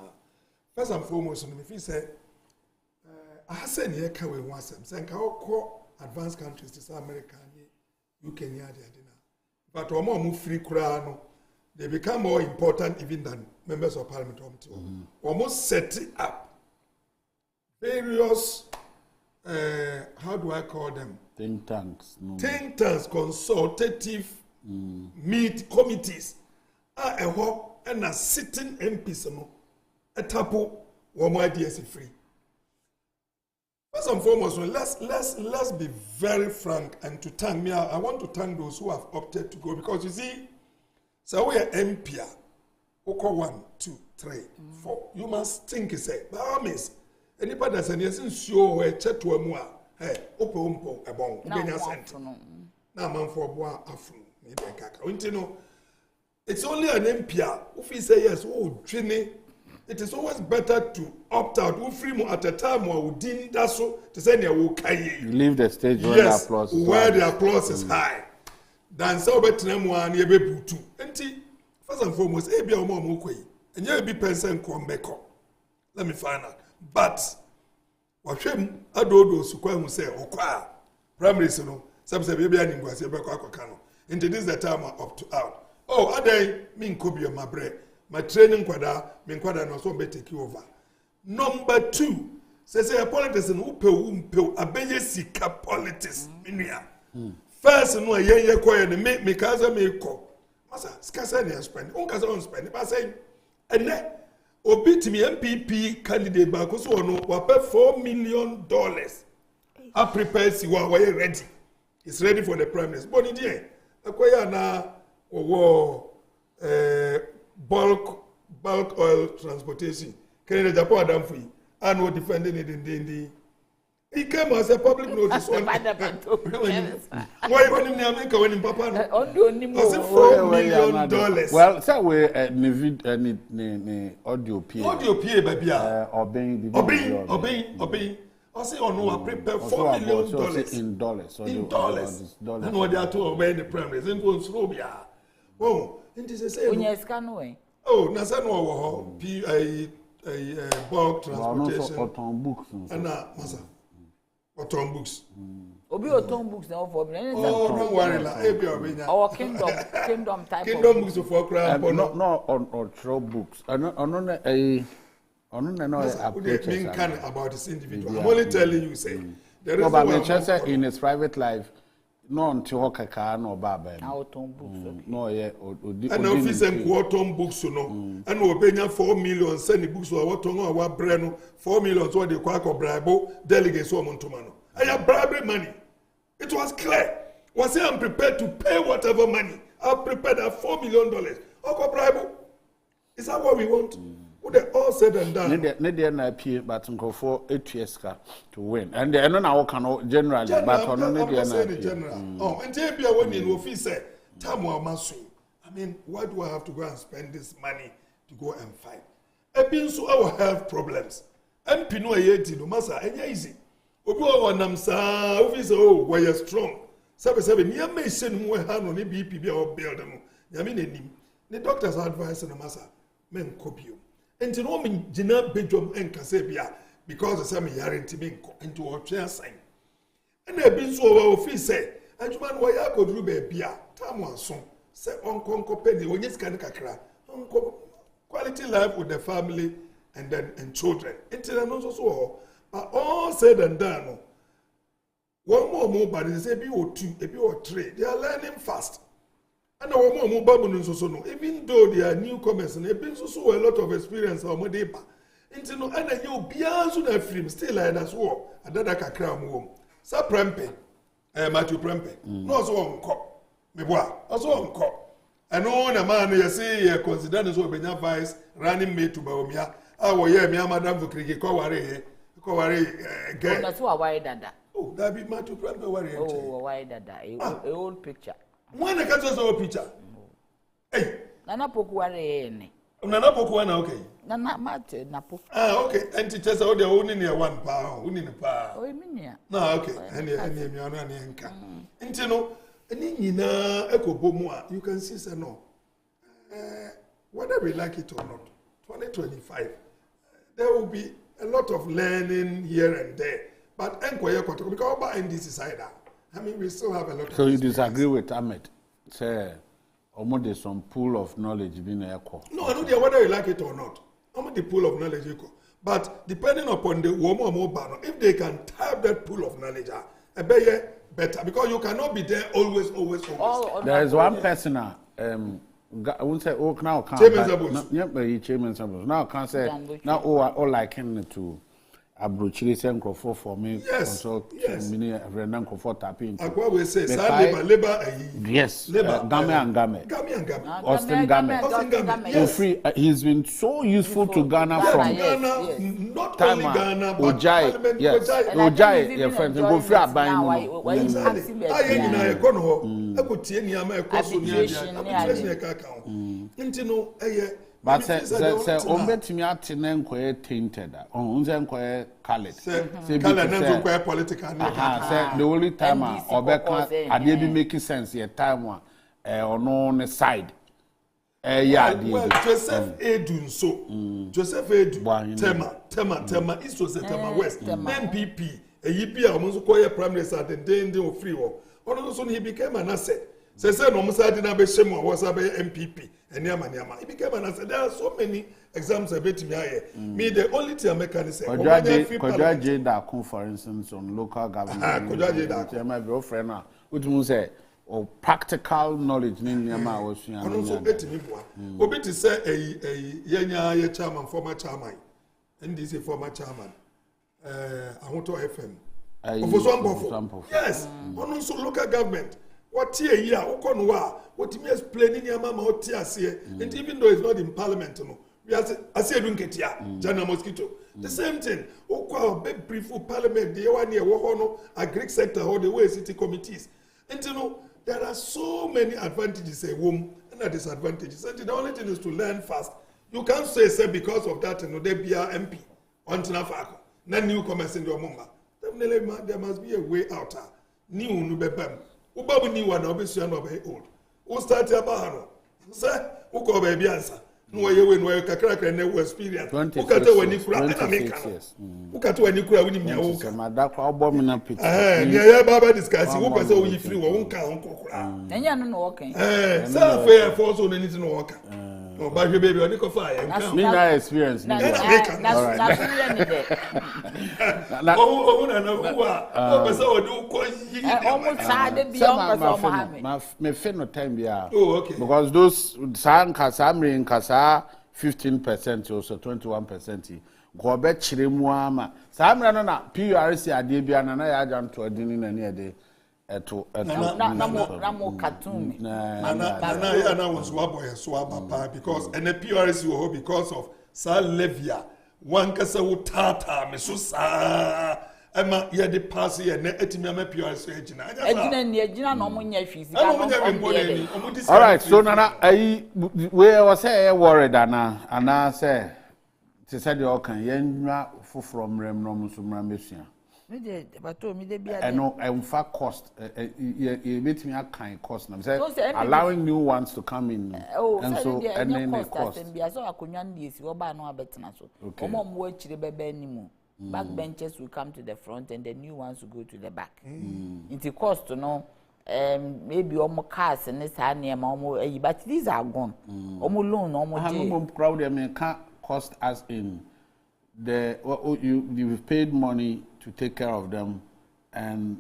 First and foremost, if you say, I said here can we want some. Say call advanced countries, this America, UK, but free they become more important even than members of parliament. Almost setting up various, how do I call them? Think tanks. No. Think tanks, consultative meet committees. A hope and a sitting MPs, a tapo, or more ideas free. First and foremost, let's be very frank and to thank me. I want to thank those who have opted to go because you see, so we are MP. Oko 1, 2, 3, 4. You must think it's a. By all means, anybody that's an essence show where chat to a mua. Hey, opo a bon. Now man for boa afro. It's only an MP. If he say yes, oh, Trini. It is always better to opt out. We free more at a time where we didn't that so to say you leave the stage where the applause is where the applause is high. Than so better than one you be put to. First and foremost, be a more mukwe. And you be person come back up. Let me find out. But what him adodo sukwa mu say okwa primary no some say baby ani ngwase be kwa kano. Into this the time up to out. Oh, Adjei me nkobi my bread. My training kwada, me kwada no so be take over. Number 2, say a politics in upe abeye sika politics minua. First no ye koye ne me kaza me ko. Masa skasa ne spend. On kaza on spend. Ba say ene obi timi MPP candidate ba ko so no wa pay $4 million. I prepare si wa ready. It's ready for the prime minister. Boni die. Akoya na owo bulk oil transportation. Can Japan Adam for you? I know defending it in the. He came as a public notice on. Why when in America when in Papa? $4 million. Well, so we ni audio PA. Audio PA baby. Obeying. I say oh no, I prepare $4 million in dollars. In dollars. And what they are to obey the premise. And go slow be. Oh. Oh, Nasano, bulk transportation. Books. And Masa. Oton books. Obi oton books now for me. Oh, don't worry la. Ebi obenya. Our kingdom type. Kingdom books for crime. No on throw books. No approach about this individual. I'm only telling you, say. There is no, in his private life, no until Hokaka no Baba. No, yeah, and office and quarton books, no, and Obenya 4 million sending books or what on our brand 4 million what the Kwaku bribe delegates or Montomano. I have bribery money. It was clear. Was I am prepared to pay whatever money? I've prepared at $4 million. Oko bribe. Is that what we want? They all said and done. Nedia na appear, but for 8 years to win. And the no can generally, but on Nedia general. Oh, and JB when in office said, Tamu Masu. I mean, why do I have to go and spend this money to go and fight? I've been so our health problems. And Pino Yeti, no massa, and easy. Ogo Namsa, office, oh, where you're strong. 7 near me send more hand on the BPB or build them. Yamin, the doctor's advice on the massa, men copy you. And to know me, Jina Bedroom and Casabia, because of some yarranty being into our chair sign. And I've been so well, if he say, and you man, why I could do a beer, time one song, say on Conco Penny, when it's Kanakakra, quality life with the family and then and children. Until I also so, but all said and done, one more mobile is a B or 3, they are learning fast. And our mobile so no, even though they are newcomers and they've been so a lot of experience or more deeper. Into no, and you beyond that film still like as well. And that I can cram home. Sa Prempe, Matthew Prempe, no so on cop, me boy, also on cop. And on a man you say, consider this will be your vice running me to Baumia. I will hear me, Madame Vukriki, Kowari, girl. That's why why dada. Oh, that be Matthew Prempe, worry. Oh, why dada? A old picture. When I catch us our picture. Hey, Nana Pokuare. Nana Pokuana, okay. Nana Mate, Napo. Ah, okay. And teachers are only near 1 pound, only in a pound. Oh, Minia. No, okay. And Yanka. And you know, and in Echo Bomoa, you can see, sir, no. Whether we like it or not, 2025, there will be a lot of learning here and there. But enquire because about NDC side. I mean, we still have a lot. So you disagree with Ahmed? Say, almost there's some pool of knowledge being equal. No, I don't know whether you like it or not. Almost the pool of knowledge equal. But depending upon the woman or banner, if they can tap that pool of knowledge, better because you cannot be there always. There is one person I won't say now can't. Chairman Sabos. Now can't say now all like him to. Abrochile Senko for me, consult many Renan Comfort tapping. Akwa we say, labor. Yes, Game and Game. Austin Game. Free. He's been so useful to Ghana from not only Ghana, but Adjei. Yes, Adjei, your friend, go free a buying. But say ombetimi atene nkoye tainted onze nkoye colored say political say the only time obeka ade bi make sense your time ono ne side yeah Joseph Edu so Joseph Edu tema East was tema West MPP eyibi a omo koye prime minister den o free wo ono so he became an asset say no musa di na be shemu was be MPP and Yama. It became an answer. There are so many exams about me. The only thing I make can say, Adjei that for instance, on local government. My girlfriend, which means practical knowledge. Niyama was also 8 people. Obi to say a chairman, former chairman, and this is former chairman. I want to FM. Yes, also local government. What year, what he is planning your mama or tears here, and even though it's not in parliament, we are doing it here, Jana Mosquito. The same thing, big brief for parliament, the one year, a Greek sector, all the way city committees. And you know, there are so many advantages a woman and disadvantages. And the only thing is to learn fast. You can't say because of that, they be a MP, one to Nafako, none newcomers in your mumba. There must be a way out. New Nubebem. Ubabu ni wana obisi wana obe old. U start ya bahano. Say, uko baby answer. no way no kakra no experience ukata wani kura na meka ukata wani kura woni mia wo ka madakwa obo me na pit ne ya baba discuss wo pese wo yi free wo nka nkokura enya no no wokan sa fair for so no niti no woka no ba hwe baby oni ko fa ya nka me na experience na o na wo pese wo do ko yi almost sade bi on pese o mo me fe no time bia okay because those sankasa amrin kasa 15% or so 21% go be chire mu ama samra no na PRC ade bia na ya ajan to adini na ne ade eto na mo cartoon na ya na was boy so papa because and the PRC wo because of sa levia one kasa wo tata me so sa Emma, you the pass here, etimi ama PRC ejina. Ejina no mo nya hwisi ka. All right, so nana we was say worried ana say te said you can yenwa foforo mrem no so mram besua. Me de Pato me de bia. No, in fact cost you betimi akan cost na say allowing new ones to come in and so and then the cost. So akonwa ndi esi oba no abetena so. Omo mo akire bebe animu. Backbenchers will come to the front and the new ones will go to the back. It costs to know maybe almost cars and this but these are gone. Almost loan, almost crowd can't cost us in the you've paid money to take care of them and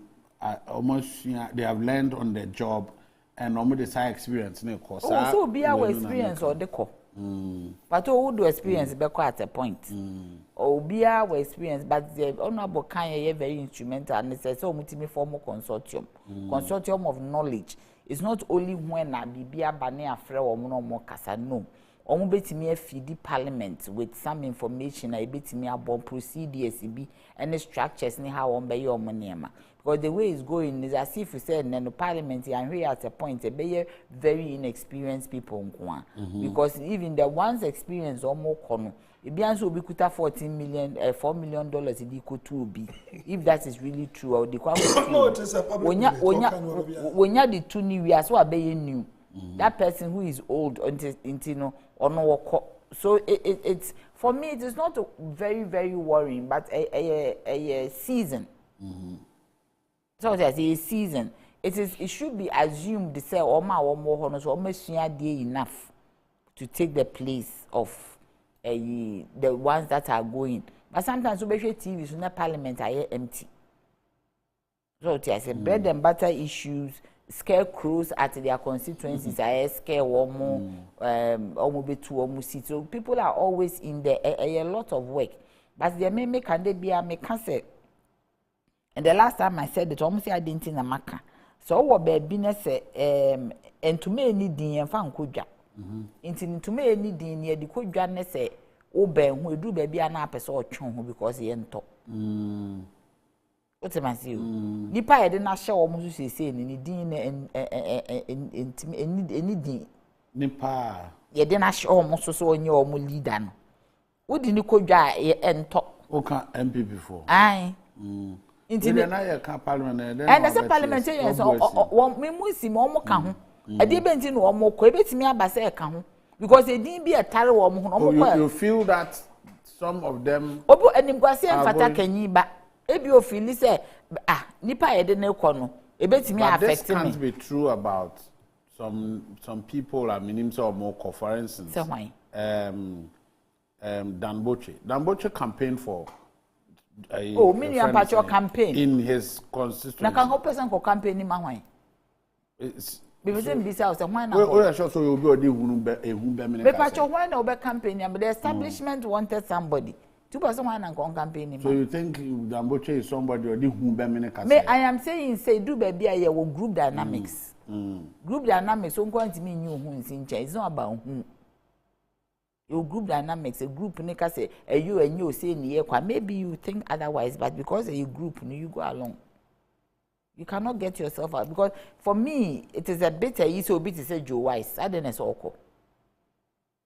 almost they have learned on their job and almost the side experience. So be our experience or the call. But who do experience be at a point. Or be our experience, but the honorable Kanye very instrumental and it says so multi formal consortium. Consortium of knowledge. It's not only when I be a banner afre or more kasa no. Omo betimi feed parliament with some information I betimi about procedures be any structures ni how on be your money. Because the way it's going is as if you said, no parliament and here at a point, be very inexperienced people. Because even the ones experienced or more common, it be also be kuta $4 million it equal to be. If that is really true, or the when you the two new years, so be new. That person who is old until or no. So it's for me, it is not very, very worrying, but a season. So there's a season. It should be assumed to say or more honors almost enough to take the place of the ones that are going. But sometimes TV so parliament are empty. So there's a bread and butter issues, scarecrows at their constituencies are scare seats. So people are always in there a lot of work. But they may make and they be a say. And the last time I said it, almost I didn't in a maca. So what baby say, and to me any din and fan kuja. Into to me any din near the kuja say, oh ben who do baby an apes or chong because he ain't top. What's a massive? Nipa I didn't show almost say any din and any din. Nipa. Ye didn't show almost so on your leader. What didn't you kuja and top? Okay, MP before. Aye. Into the parliament and as a parliamentarian, one me musi mo ka ho. E dey benti no mo ko e betimi abase e ka ho because e din bi e tare wo mo ho no mo. You feel that some of them obo animkwase emfata kanyi ba e bi o feel say nipa e dey na ko no e betimi affect me. This can't be true about some people. I mean, so more for instance. So why? Danboche campaigned for. Mini Pato campaign in his constituency. Na kan ho person ko campaign ni ma hwan. It's because bisa say hwan na. We are sure so you be odi hunu be me. Be Pato hwan na obe campaign but the establishment wanted somebody. Two person hwan na kon campaign ni. So you think Danboche is somebody odi hunu be me kasa. Me I am saying say do be bia ye wo group dynamics. Group dynamics so nko ntimi nyi hu nsi nche. It's not about who. Your group dynamics, a group neka say you and you say ni kwa maybe you think otherwise, but because you group you go along. You cannot get yourself out because for me it is a bit easy to say Joe Wise. I didn't say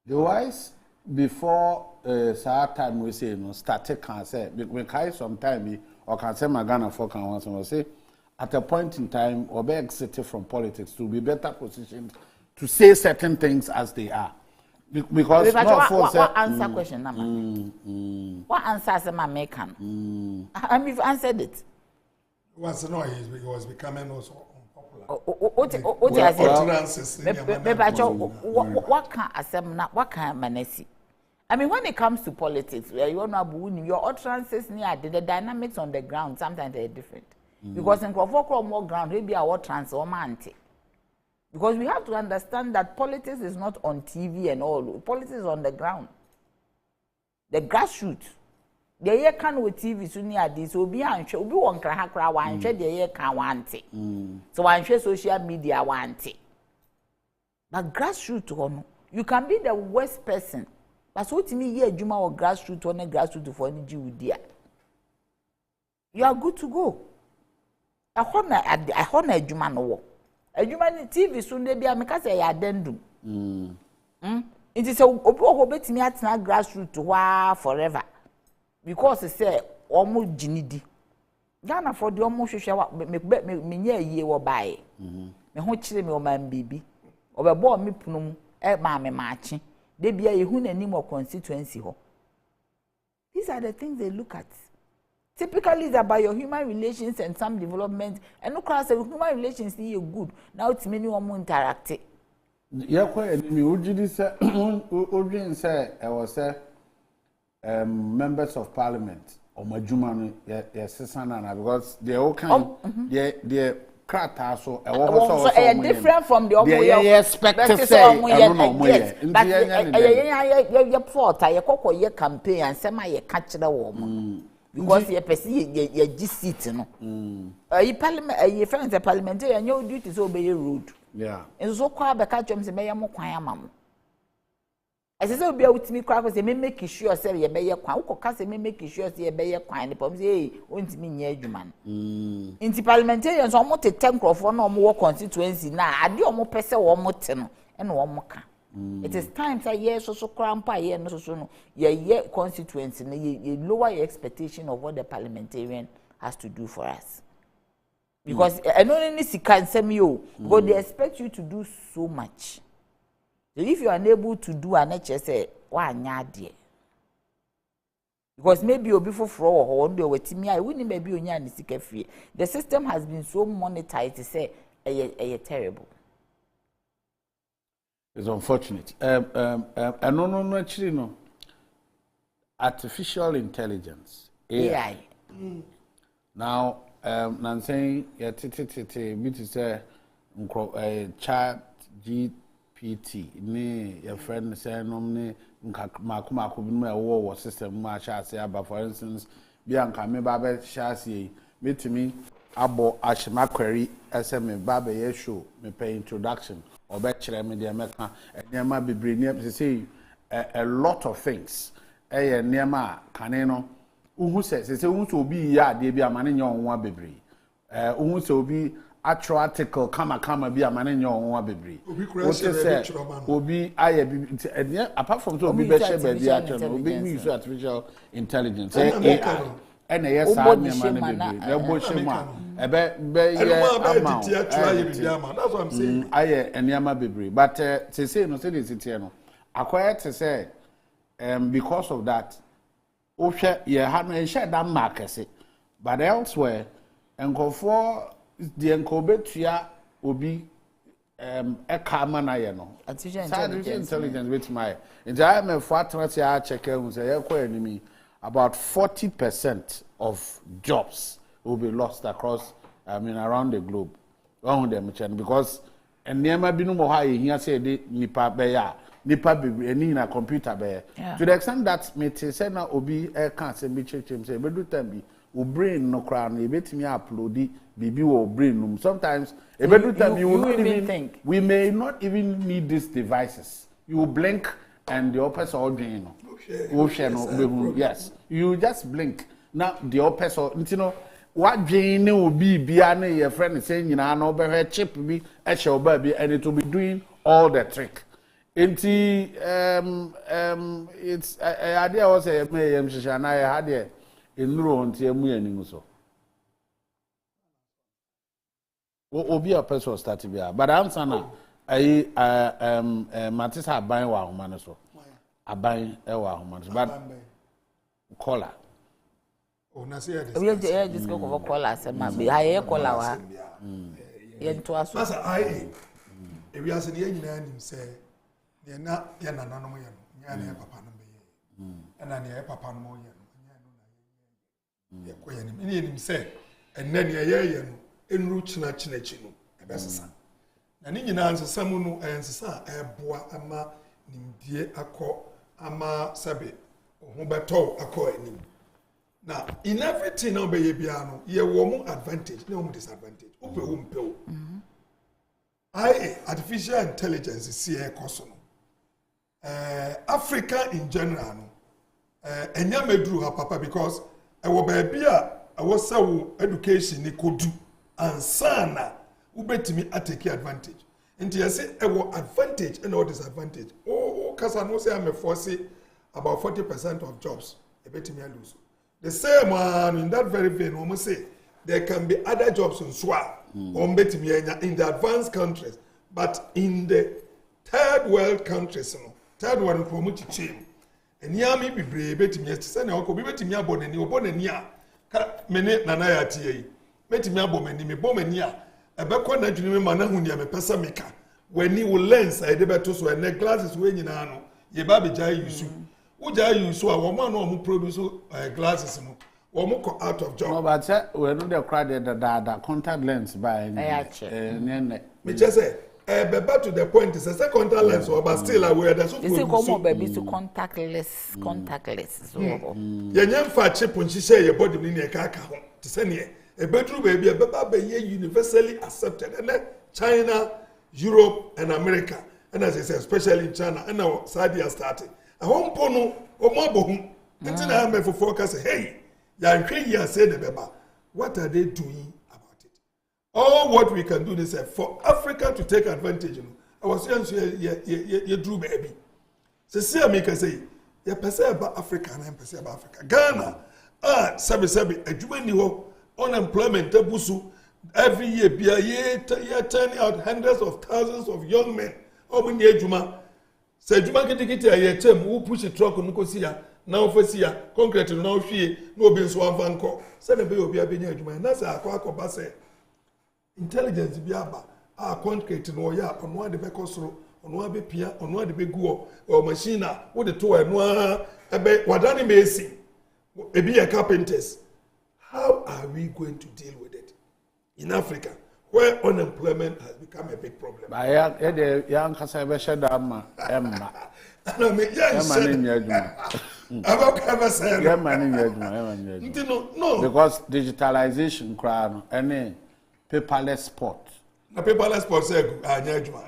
Joe Wise before time we say no started can say we carry some time or can say Magana for can once and say at a point in time or be exited from politics to be better positioned to say certain things as they are. Because what answer question number? What answer as a American? I mean, you've answered it. Once no, he was becoming also unpopular. What can I what can manesi? I mean, when it comes to politics, you know, your utterances near the dynamics on the ground sometimes they're different. Because in Kwaku more ground, maybe our transformante. Because we have to understand that politics is not on TV and all. Politics is on the ground. The grassroots. The year can with TV so near this will be on show. Be one crahakra one share the year can want it. So one share social media want it. But grassroots, you can be the worst person. But so to me, yeah, Juma or grassroots on a grassroots for any Jew dear. You are good to go. I honor Juma no. A human TV soon they be a make us a addendum. It is a obet me at na grassroots to forever. Because it say almost ginidi. Ghana for the almost show me near ye or buy. Me ho chile me o man baby. Or born me punum mammy marching. They be a hun and more constituency ho. These are the things they look at. Typically, it's about your human relations and some development. And no class of human relations need good. Now it's many more interactive. Yeah, quite. Me, Ujidi say, Ujidi say, I was members of parliament or Majumani, yes, because they all kind, they crata so. So different from the other. They expect to say, but your plot, I cocoa your campaign and semi a catch the woman. Because you perceive your seat, no. You parliament, your friends are parliamentary, and your duty is obey your road. Yeah. And so call back at James and Mayamo Quayamam. As I said, be out to me, crackers, they may make sure, say, you may quack, cast, may make sure, say, bay a quine, the poms, eh, won't mean ye, man. Into parliamentarians, almost a 10 of one or more constituency now. I do more person or more 10 and one more. It is time to year so cramp year no so year constituency you lower your expectation of what the parliamentarian has to do for us. Because I don't only see can send you, but they expect you to do so much. So if you are unable to do an HSA, why not dear? Because maybe you'll be for fraud or with me, I wouldn't maybe on your sick free. The system has been so monetized to say a terrible. It's unfortunate. No, actually, no. Artificial intelligence, AI. Now, I'm saying, yeah, me to say, chat GPT, ne, your friend say, no, ne, Makumaku, system, but for instance, Bianca, me Baba Shasi, me to me, Abo Ashima query, SM, Baba, yes, show, me pay introduction. Or better media maker, and Nema be brilliant to say a lot of things. Nema Caneno, who says, it's a to be ya, they be a man in your own wabbly. Who to be actual article, come be a man in your own wabbly. Will be I apart from to be better by the actual, will be use artificial intelligence. And yes, I'm a man, the bushman. That's what I'm saying. I and Yama Bibri, but to say no, say this, acquired to say, because of that, Osha, you had no share that market, but elsewhere, and go for the Encobetia will be a common iron. Artificial intelligence with my entire fat checker who say, me. About 40% of jobs will be lost across, around the globe. Because and never be no more high here say the nipa beya, nipa be any na computer beya. To the extent that me say na obi can't say be check him say be do time be o brain no crown e bet me upload bibi wo brain sometimes e be do time you will even think we may not even need these devices. You blink and the opposite ordering. Yes, you just blink. Now the opposite, what Jane will be your friend is saying, no better chip be a show baby, and it will be doing all the trick. It's idea was a Shana had here in Ruan Tiamu so. Will be a person starting here, but answer now. ayi matisa aban wa ahoma no so aban wa ahoma no so but collar na say we just go for collar say ma be haye collar wa ye nto aso masa ai e wi ase ne nyina nim say ne na ya na nanom ye no nya na papa no be ye na ne papa no mo ye no nya no na ye ko ye nim ne nim say enna ne ye no enru china chi no e be sesa na ni nyina nsesa mu no ensesa eboa ama nimdie akọ ama sabe ho beto akọ anim na in everything na obeye bia no ye wo mu advantage na wo disadvantage ope wo mpe wo artificial intelligence see e koso no Africa in general no enya meduru ha papa because e wo ba bia e wo sawo education ni kodu ansana ubetimi atake advantage nti yesi ewo advantage and no disadvantage kasa no say am force about 40% of jobs ebetimi lose the same one in that very vein we say there can be other jobs in swa betimi in the advanced countries but in the third world countries no third world promote chain eniami bibre betimi say na okobi betimi abonani obonani a mene nana ya tie betimi abomani me bomani a ebekọ na dwene me mana hu ne me pesa meka wani wo lens I dey beto so ene glasses we nyina no ye ba be jai yusu wo jai yusu a wo ma no mo produce glasses no wo mo ko out of job no but we no dey cry the contact lens by ne me just say be back to the point is a contact lens but still aware that so you see come baby to contactless so ye nyam fa chip nhihye ye body ni ne ka aka ho te se ne a bedroom baby a baba universally accepted and China, Europe and America and as I say especially in China and now Saudi are starting a home pono or more bohum until I am for focus hey ya ya say the baba what are they doing about it all what we can do is for Africa to take advantage I was saying you drew baby so see me can say ya pese about Africa and pese about Africa Ghana sabi adwuma ni ho unemployment abusu every year be a turning out hundreds of thousands of young men obuni ejuma say ejuma kitikiti aye tem who push a truck no kosi ya na ofesi ya concrete no hwie no obi nso avanko say na be obi abenya ejuma na say akwa say intelligence bi aba concrete no ya ono ade be kosoro ono abe pia ono ade be guo o machine wo de to eno ebe wadani mesi ebi ya carpenters. How are we going to deal with it in Africa, where unemployment has become a big problem? Young Emma. No. Because digitalization, any paperless sport. Na paperless sport say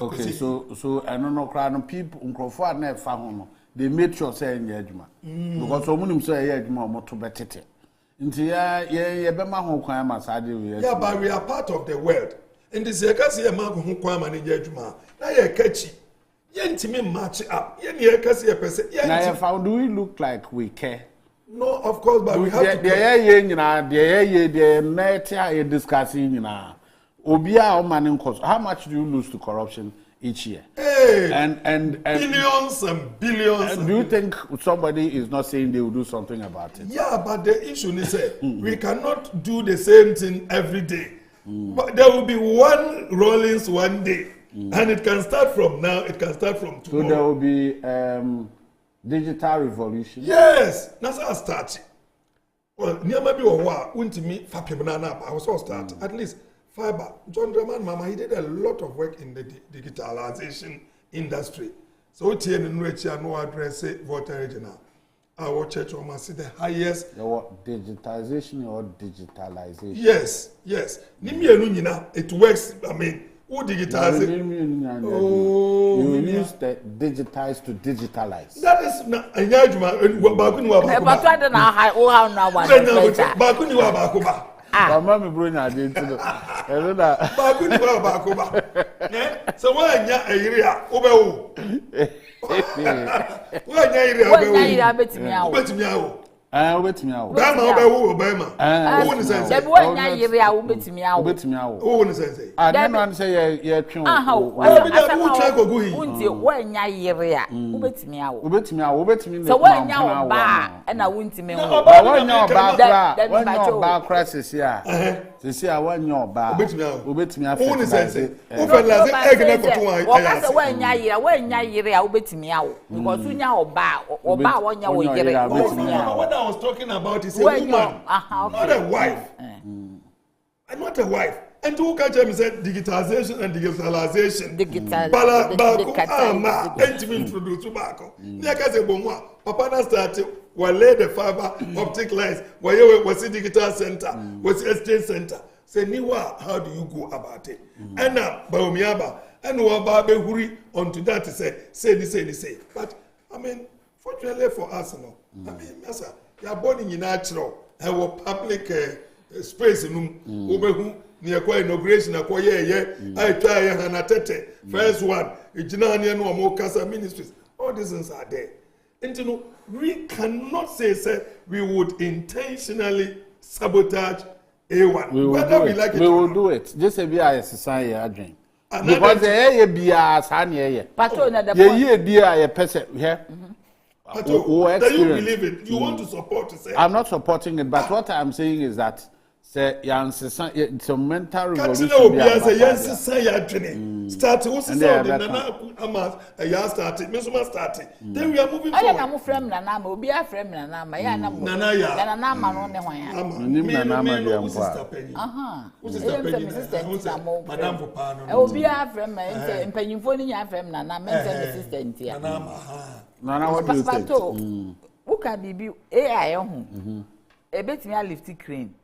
okay, so I don't know people unkrofo na fa ho they made sure say engagement because omunim say engagement mo to betete. Yeah, but we are part of the world. And this is a man who come manage Juma. Now you're catchy. Yentimi match up. How do we look like we care? No, of course, but we have to. The discussing how much do you lose to corruption each year? Hey, and billions and billions. And do you think somebody is not saying they will do something about it? Yeah, but the issue is we cannot do the same thing every day. But there will be one rollings one day. And it can start from now, it can start from tomorrow. So there will be digital revolution? Yes, that's how I started. Well, near maybe I was all start at least fiber. John Draman Mama, he did a lot of work in the digitalization industry. So it's in which I know address voter regional. Our church almost see the highest. Digitization or digitalization? Yes. It works. I mean, who digitize it? Oh, you use the digitize to digitalize. That is not a judgment. But I don't know how Mama Bruno did to so when ya area obewo when ya area obewo Obetimi awo. Bema obewu obema. Who ni sense? Debi wanya yiri a obetimi awo. Obetimi awo. Who ni sense? No one say ye twen. Who try go hi. Unti wanya yiri a obetimi awo. Obetimi awo, obetimi. So wanya oba na wuntimi ho. Wanya oba kra sisi a. Sisi a wanya oba. Obetimi awo. Who ni sense? Who fe la say egg na koto wan. Waka say wanya yiri a obetimi awo. Because unya oba wanya wo yiri. What I was talking about is a woman, not a wife. I'm not a wife. And who can tell me say digitalization and digitalization? Introduce tobacco. Say Papa na started. We lay the fiber optic lines. Was it digital center? Was it exchange center? Say Niwa, how do you go about it? And now Baumiaba and Wababe hurry onto that to say. But I mean, fortunately for us, no. I mean, Massa, you are born in natural. Our public space in Ubehu near inauguration. I try Hanatete. First one, Ijinania no more Casa Ministries. All these things are there. And you know, we cannot say we would intentionally sabotage A1. Whether we like it we will do it. Just a BI society, Adjei. Because the area be as high. Pato na the person here. But do you believe it? You want to support to say? I'm not supporting it, but what I'm saying is that say it's a mental revolution. Start started. Then we are moving forward. I am from Nana, be a friend Nana, Nana, what do you think? Who can be AI? A bit me a lifty crane.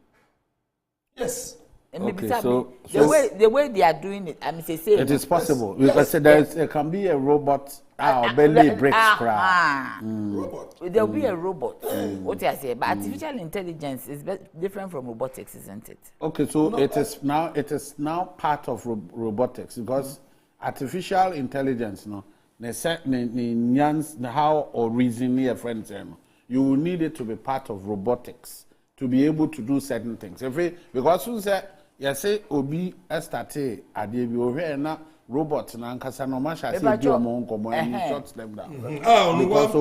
Yes. Okay, so the way they are doing it, I mean, say it is possible because there can be a robot or belly breaks robot. There will be a robot. What I say, but artificial intelligence is different from robotics, isn't it? Okay, so it is now part of robotics because artificial intelligence, no. How or reason your friends, you will need it to be part of robotics to be able to do certain things. Because you say, you say, Obi estate Adjei over na robots na nkasa no masha say do mo nkomo and shut them down. Because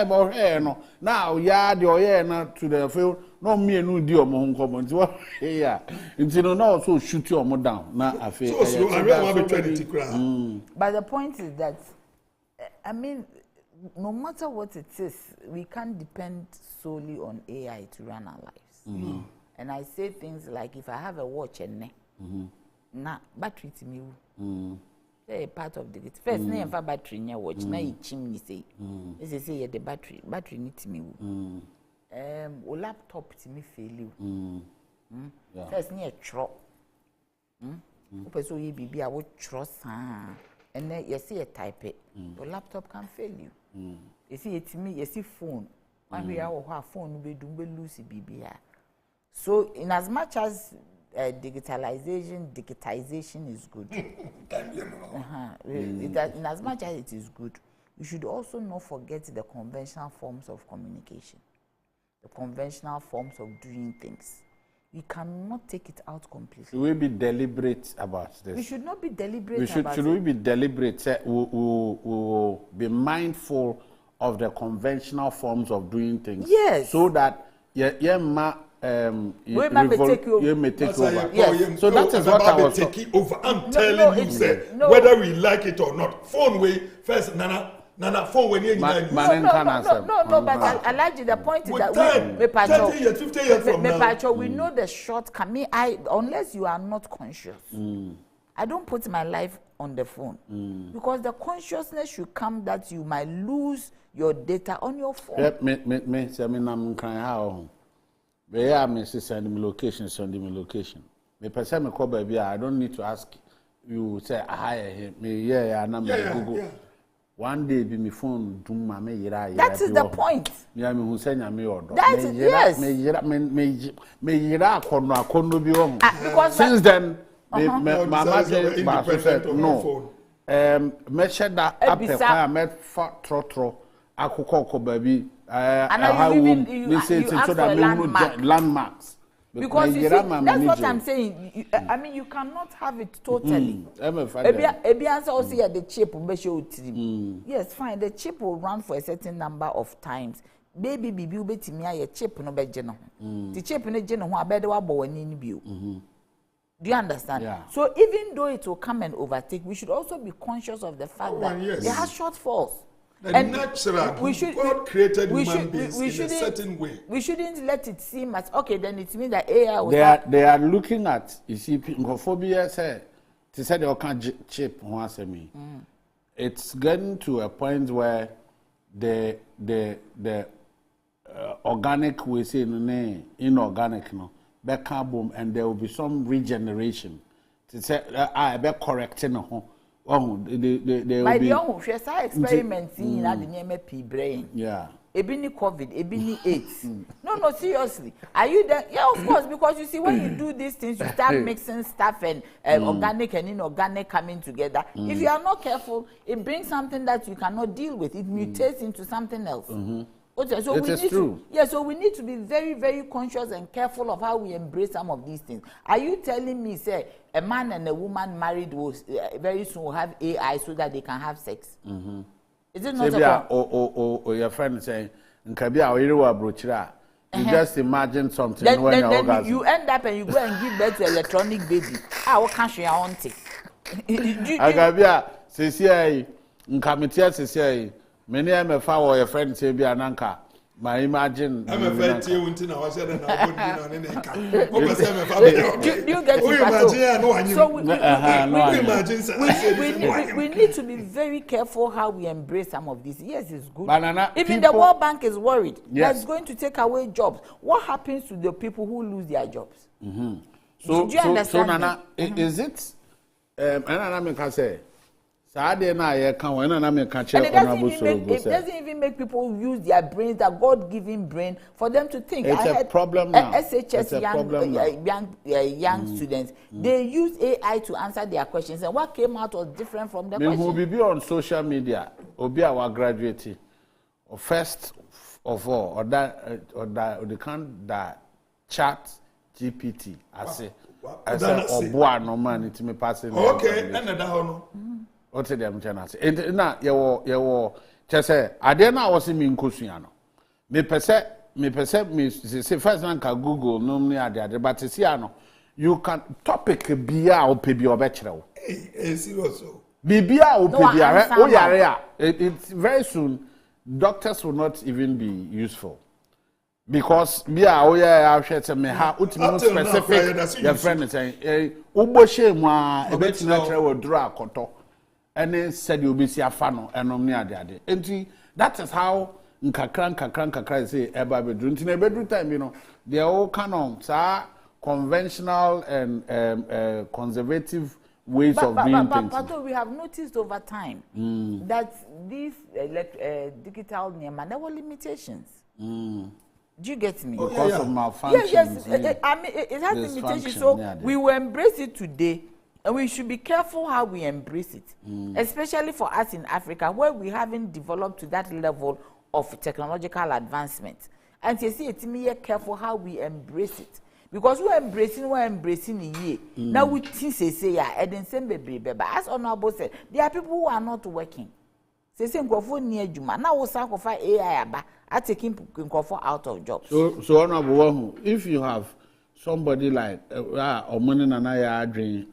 but here no now ya the oye na to the field no me no di omo nkomo nti what here nti no na also shoot you omo down na afi. So I really want to cry. But the point is that I mean, no matter what it is, we can't depend solely on AI to run our lives. And I say things like, if I have a watch and na battery to me, they're part of the first name for battery in your watch. Now you chimney say, this is the battery need to me. Laptop to me fail you. First near trot. So you be I would trust and then you see a type it. Your laptop can fail you. You see it to me, you see phone. When we have phone, we do lose BBR. So, in as much as digitization is good, in as much as it is good, we should also not forget the conventional forms of communication, the conventional forms of doing things. We cannot take it out completely. Should we be deliberate about this? We should not be deliberate about it. Should we be deliberate? We'll be mindful of the conventional forms of doing things. Yes. So that may take over. Yes. So that is what I was taking over. I'm telling you, sir, whether we like it or not. Phone way first, Nana, phone when you no, but Alhaji, the point is that 30 years, 50 years from now, we know the shortcoming. Unless you are not conscious, I don't put my life on the phone because the consciousness should come that you might lose your data on your phone. Send me location. Me person me call baby. I don't need to ask you. Say hi me Google. Yeah. One day be my phone do me yira. That is the point. Yeah, me who send me order. That is yes. Me yira kono bi won. Because since then mama said no. Me share that app me fa trotro akoko baby and you ask for a landmarks. Because you see, that's what I'm saying. I mean, you cannot have it totally. Maybe answer also the chip will show. Yes, fine. The chip will run for a certain number of times. Baby, baby, will be to me a chip no be general. The chip in a general who are better in view. Do you understand? Yeah. So even though it will come and overtake, we should also be conscious of the fact that it has shortfalls. And natural. God created human beings in a certain way. We shouldn't let it seem as okay. Then it means that AI. They are looking at, you see, homophobia. Say they can't chip. It's getting to a point where the organic we say inorganic no be carbon, and there will be some regeneration. To say I be correcting no. Oh, they my young experiments in the name brain. Yeah. Ebini COVID, ebini AIDS. No, seriously. Are you there? Yeah, of course, because you see, when you do these things, you start mixing stuff and organic and inorganic coming together. If you are not careful, it brings something that you cannot deal with. It mutates into something else. Okay, so it is true. So we need to be very, very conscious and careful of how we embrace some of these things. Are you telling me, say, a man and a woman married will very soon will have AI so that they can have sex? Is it not a or your friend saying, you just imagine something then you end up and you go and give birth to electronic baby. What can't you want it? Many am a foul your friend say be ananka. My imagine. I'm a friend to you until I was said and you get so we need to be very careful how we embrace some of these. Yes, it's good. Banana, even the World Bank is worried that it's going to take away jobs. What happens to the people who lose their jobs? So, do you understand? So Nana, is it? Nana can say. And it doesn't even make people use their brains, their God-given brain, for them to think. It's a problem now. SHS young students, they use AI to answer their questions, and what came out was different from the question. Who will be on social media, or be our graduate, or first of all, or they can't that chat GPT. I say, or boy, no man, it's me passing. Okay, and the what's the channel? And now you just say, I didn't know what's in Kusiano. Me perceive me say first nanka Google no me ade but see you can topic bia or pay your bachelor. Serious. Bibia or pay it's very soon doctors will not even be useful. Because I share me how specific your friend is saying ubo shame a bit natural draw koto. And then said you'll be see a fan and ade. And that is how nkakran say eba bedroom. In a bedroom time, they are all kind of conventional and conservative ways of doing things. But we have noticed over time that these digital Nema, there were limitations. Do you get me? Because of malfunctions. Yes. I mean, it has limitations. So we will embrace it today. And we should be careful how we embrace it, especially for us in Africa, where we haven't developed to that level of technological advancement. And you see, it's me careful how we embrace it. Because we're embracing a year. Now we say, and then same baby. But as Honorable said, there are people who are not working. Say, near Juma. Now we sacrifice AI are taking out of jobs. So Honorable, if you have somebody like Omoni and Adwene,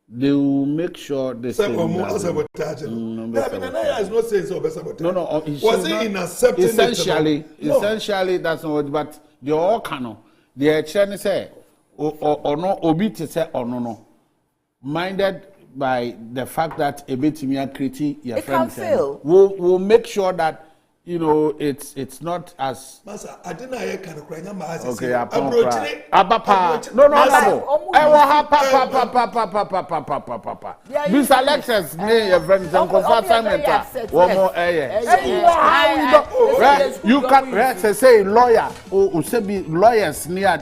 they will make sure they say sabotage. Nana is not saying so. No. Was it in accepting essentially that's not what, but the all canon. The Chinese say or no obiti say or no. Minded by the fact that a bit me creating your friends will make sure that it's not as. Master, I didn't hear kind of crying. Okay, no. This Alexis, your friends, and assignment. One more you can say lawyer or say lawyers near.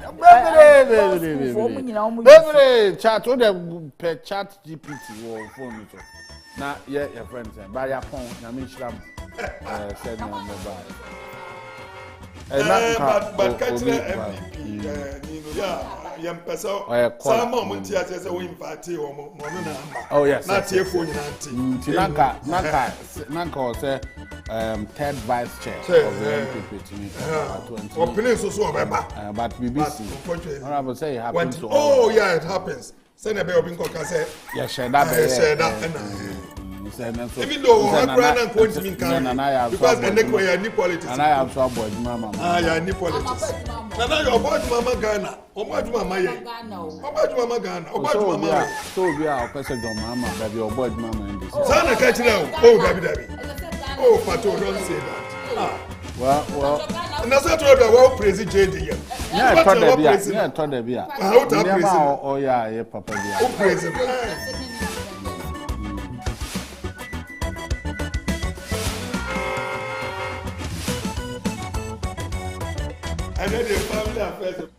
Chat or the chat GPT or phone. Now, your friends, by your phone, Said no mobile. But catching MVP, young person, some moment here says, we invite you or oh, yes. Not here for you, Auntie. Nanka say third vice chair of the MPP to me. Opening so but BBC. Honorable say it happens to all. Oh, yeah, it happens. Send a bell bingo cassette. Yes, share that. Even though I'm going to me because the neck way I need politics. And I am so boy, Mama. I need politics. Now you're about Mama Ghana. About Mama Ghana. About Mama Ghana. About Mama. So we are person do Mama, baby, your boy Mama in this. Sana catch now. Oh, David. Oh, Pato, don't say that. Well. And that's what I want praise JD. Yeah, I thought there be. Oh, yeah, Papa. Oh, praise him. And then the family affairs.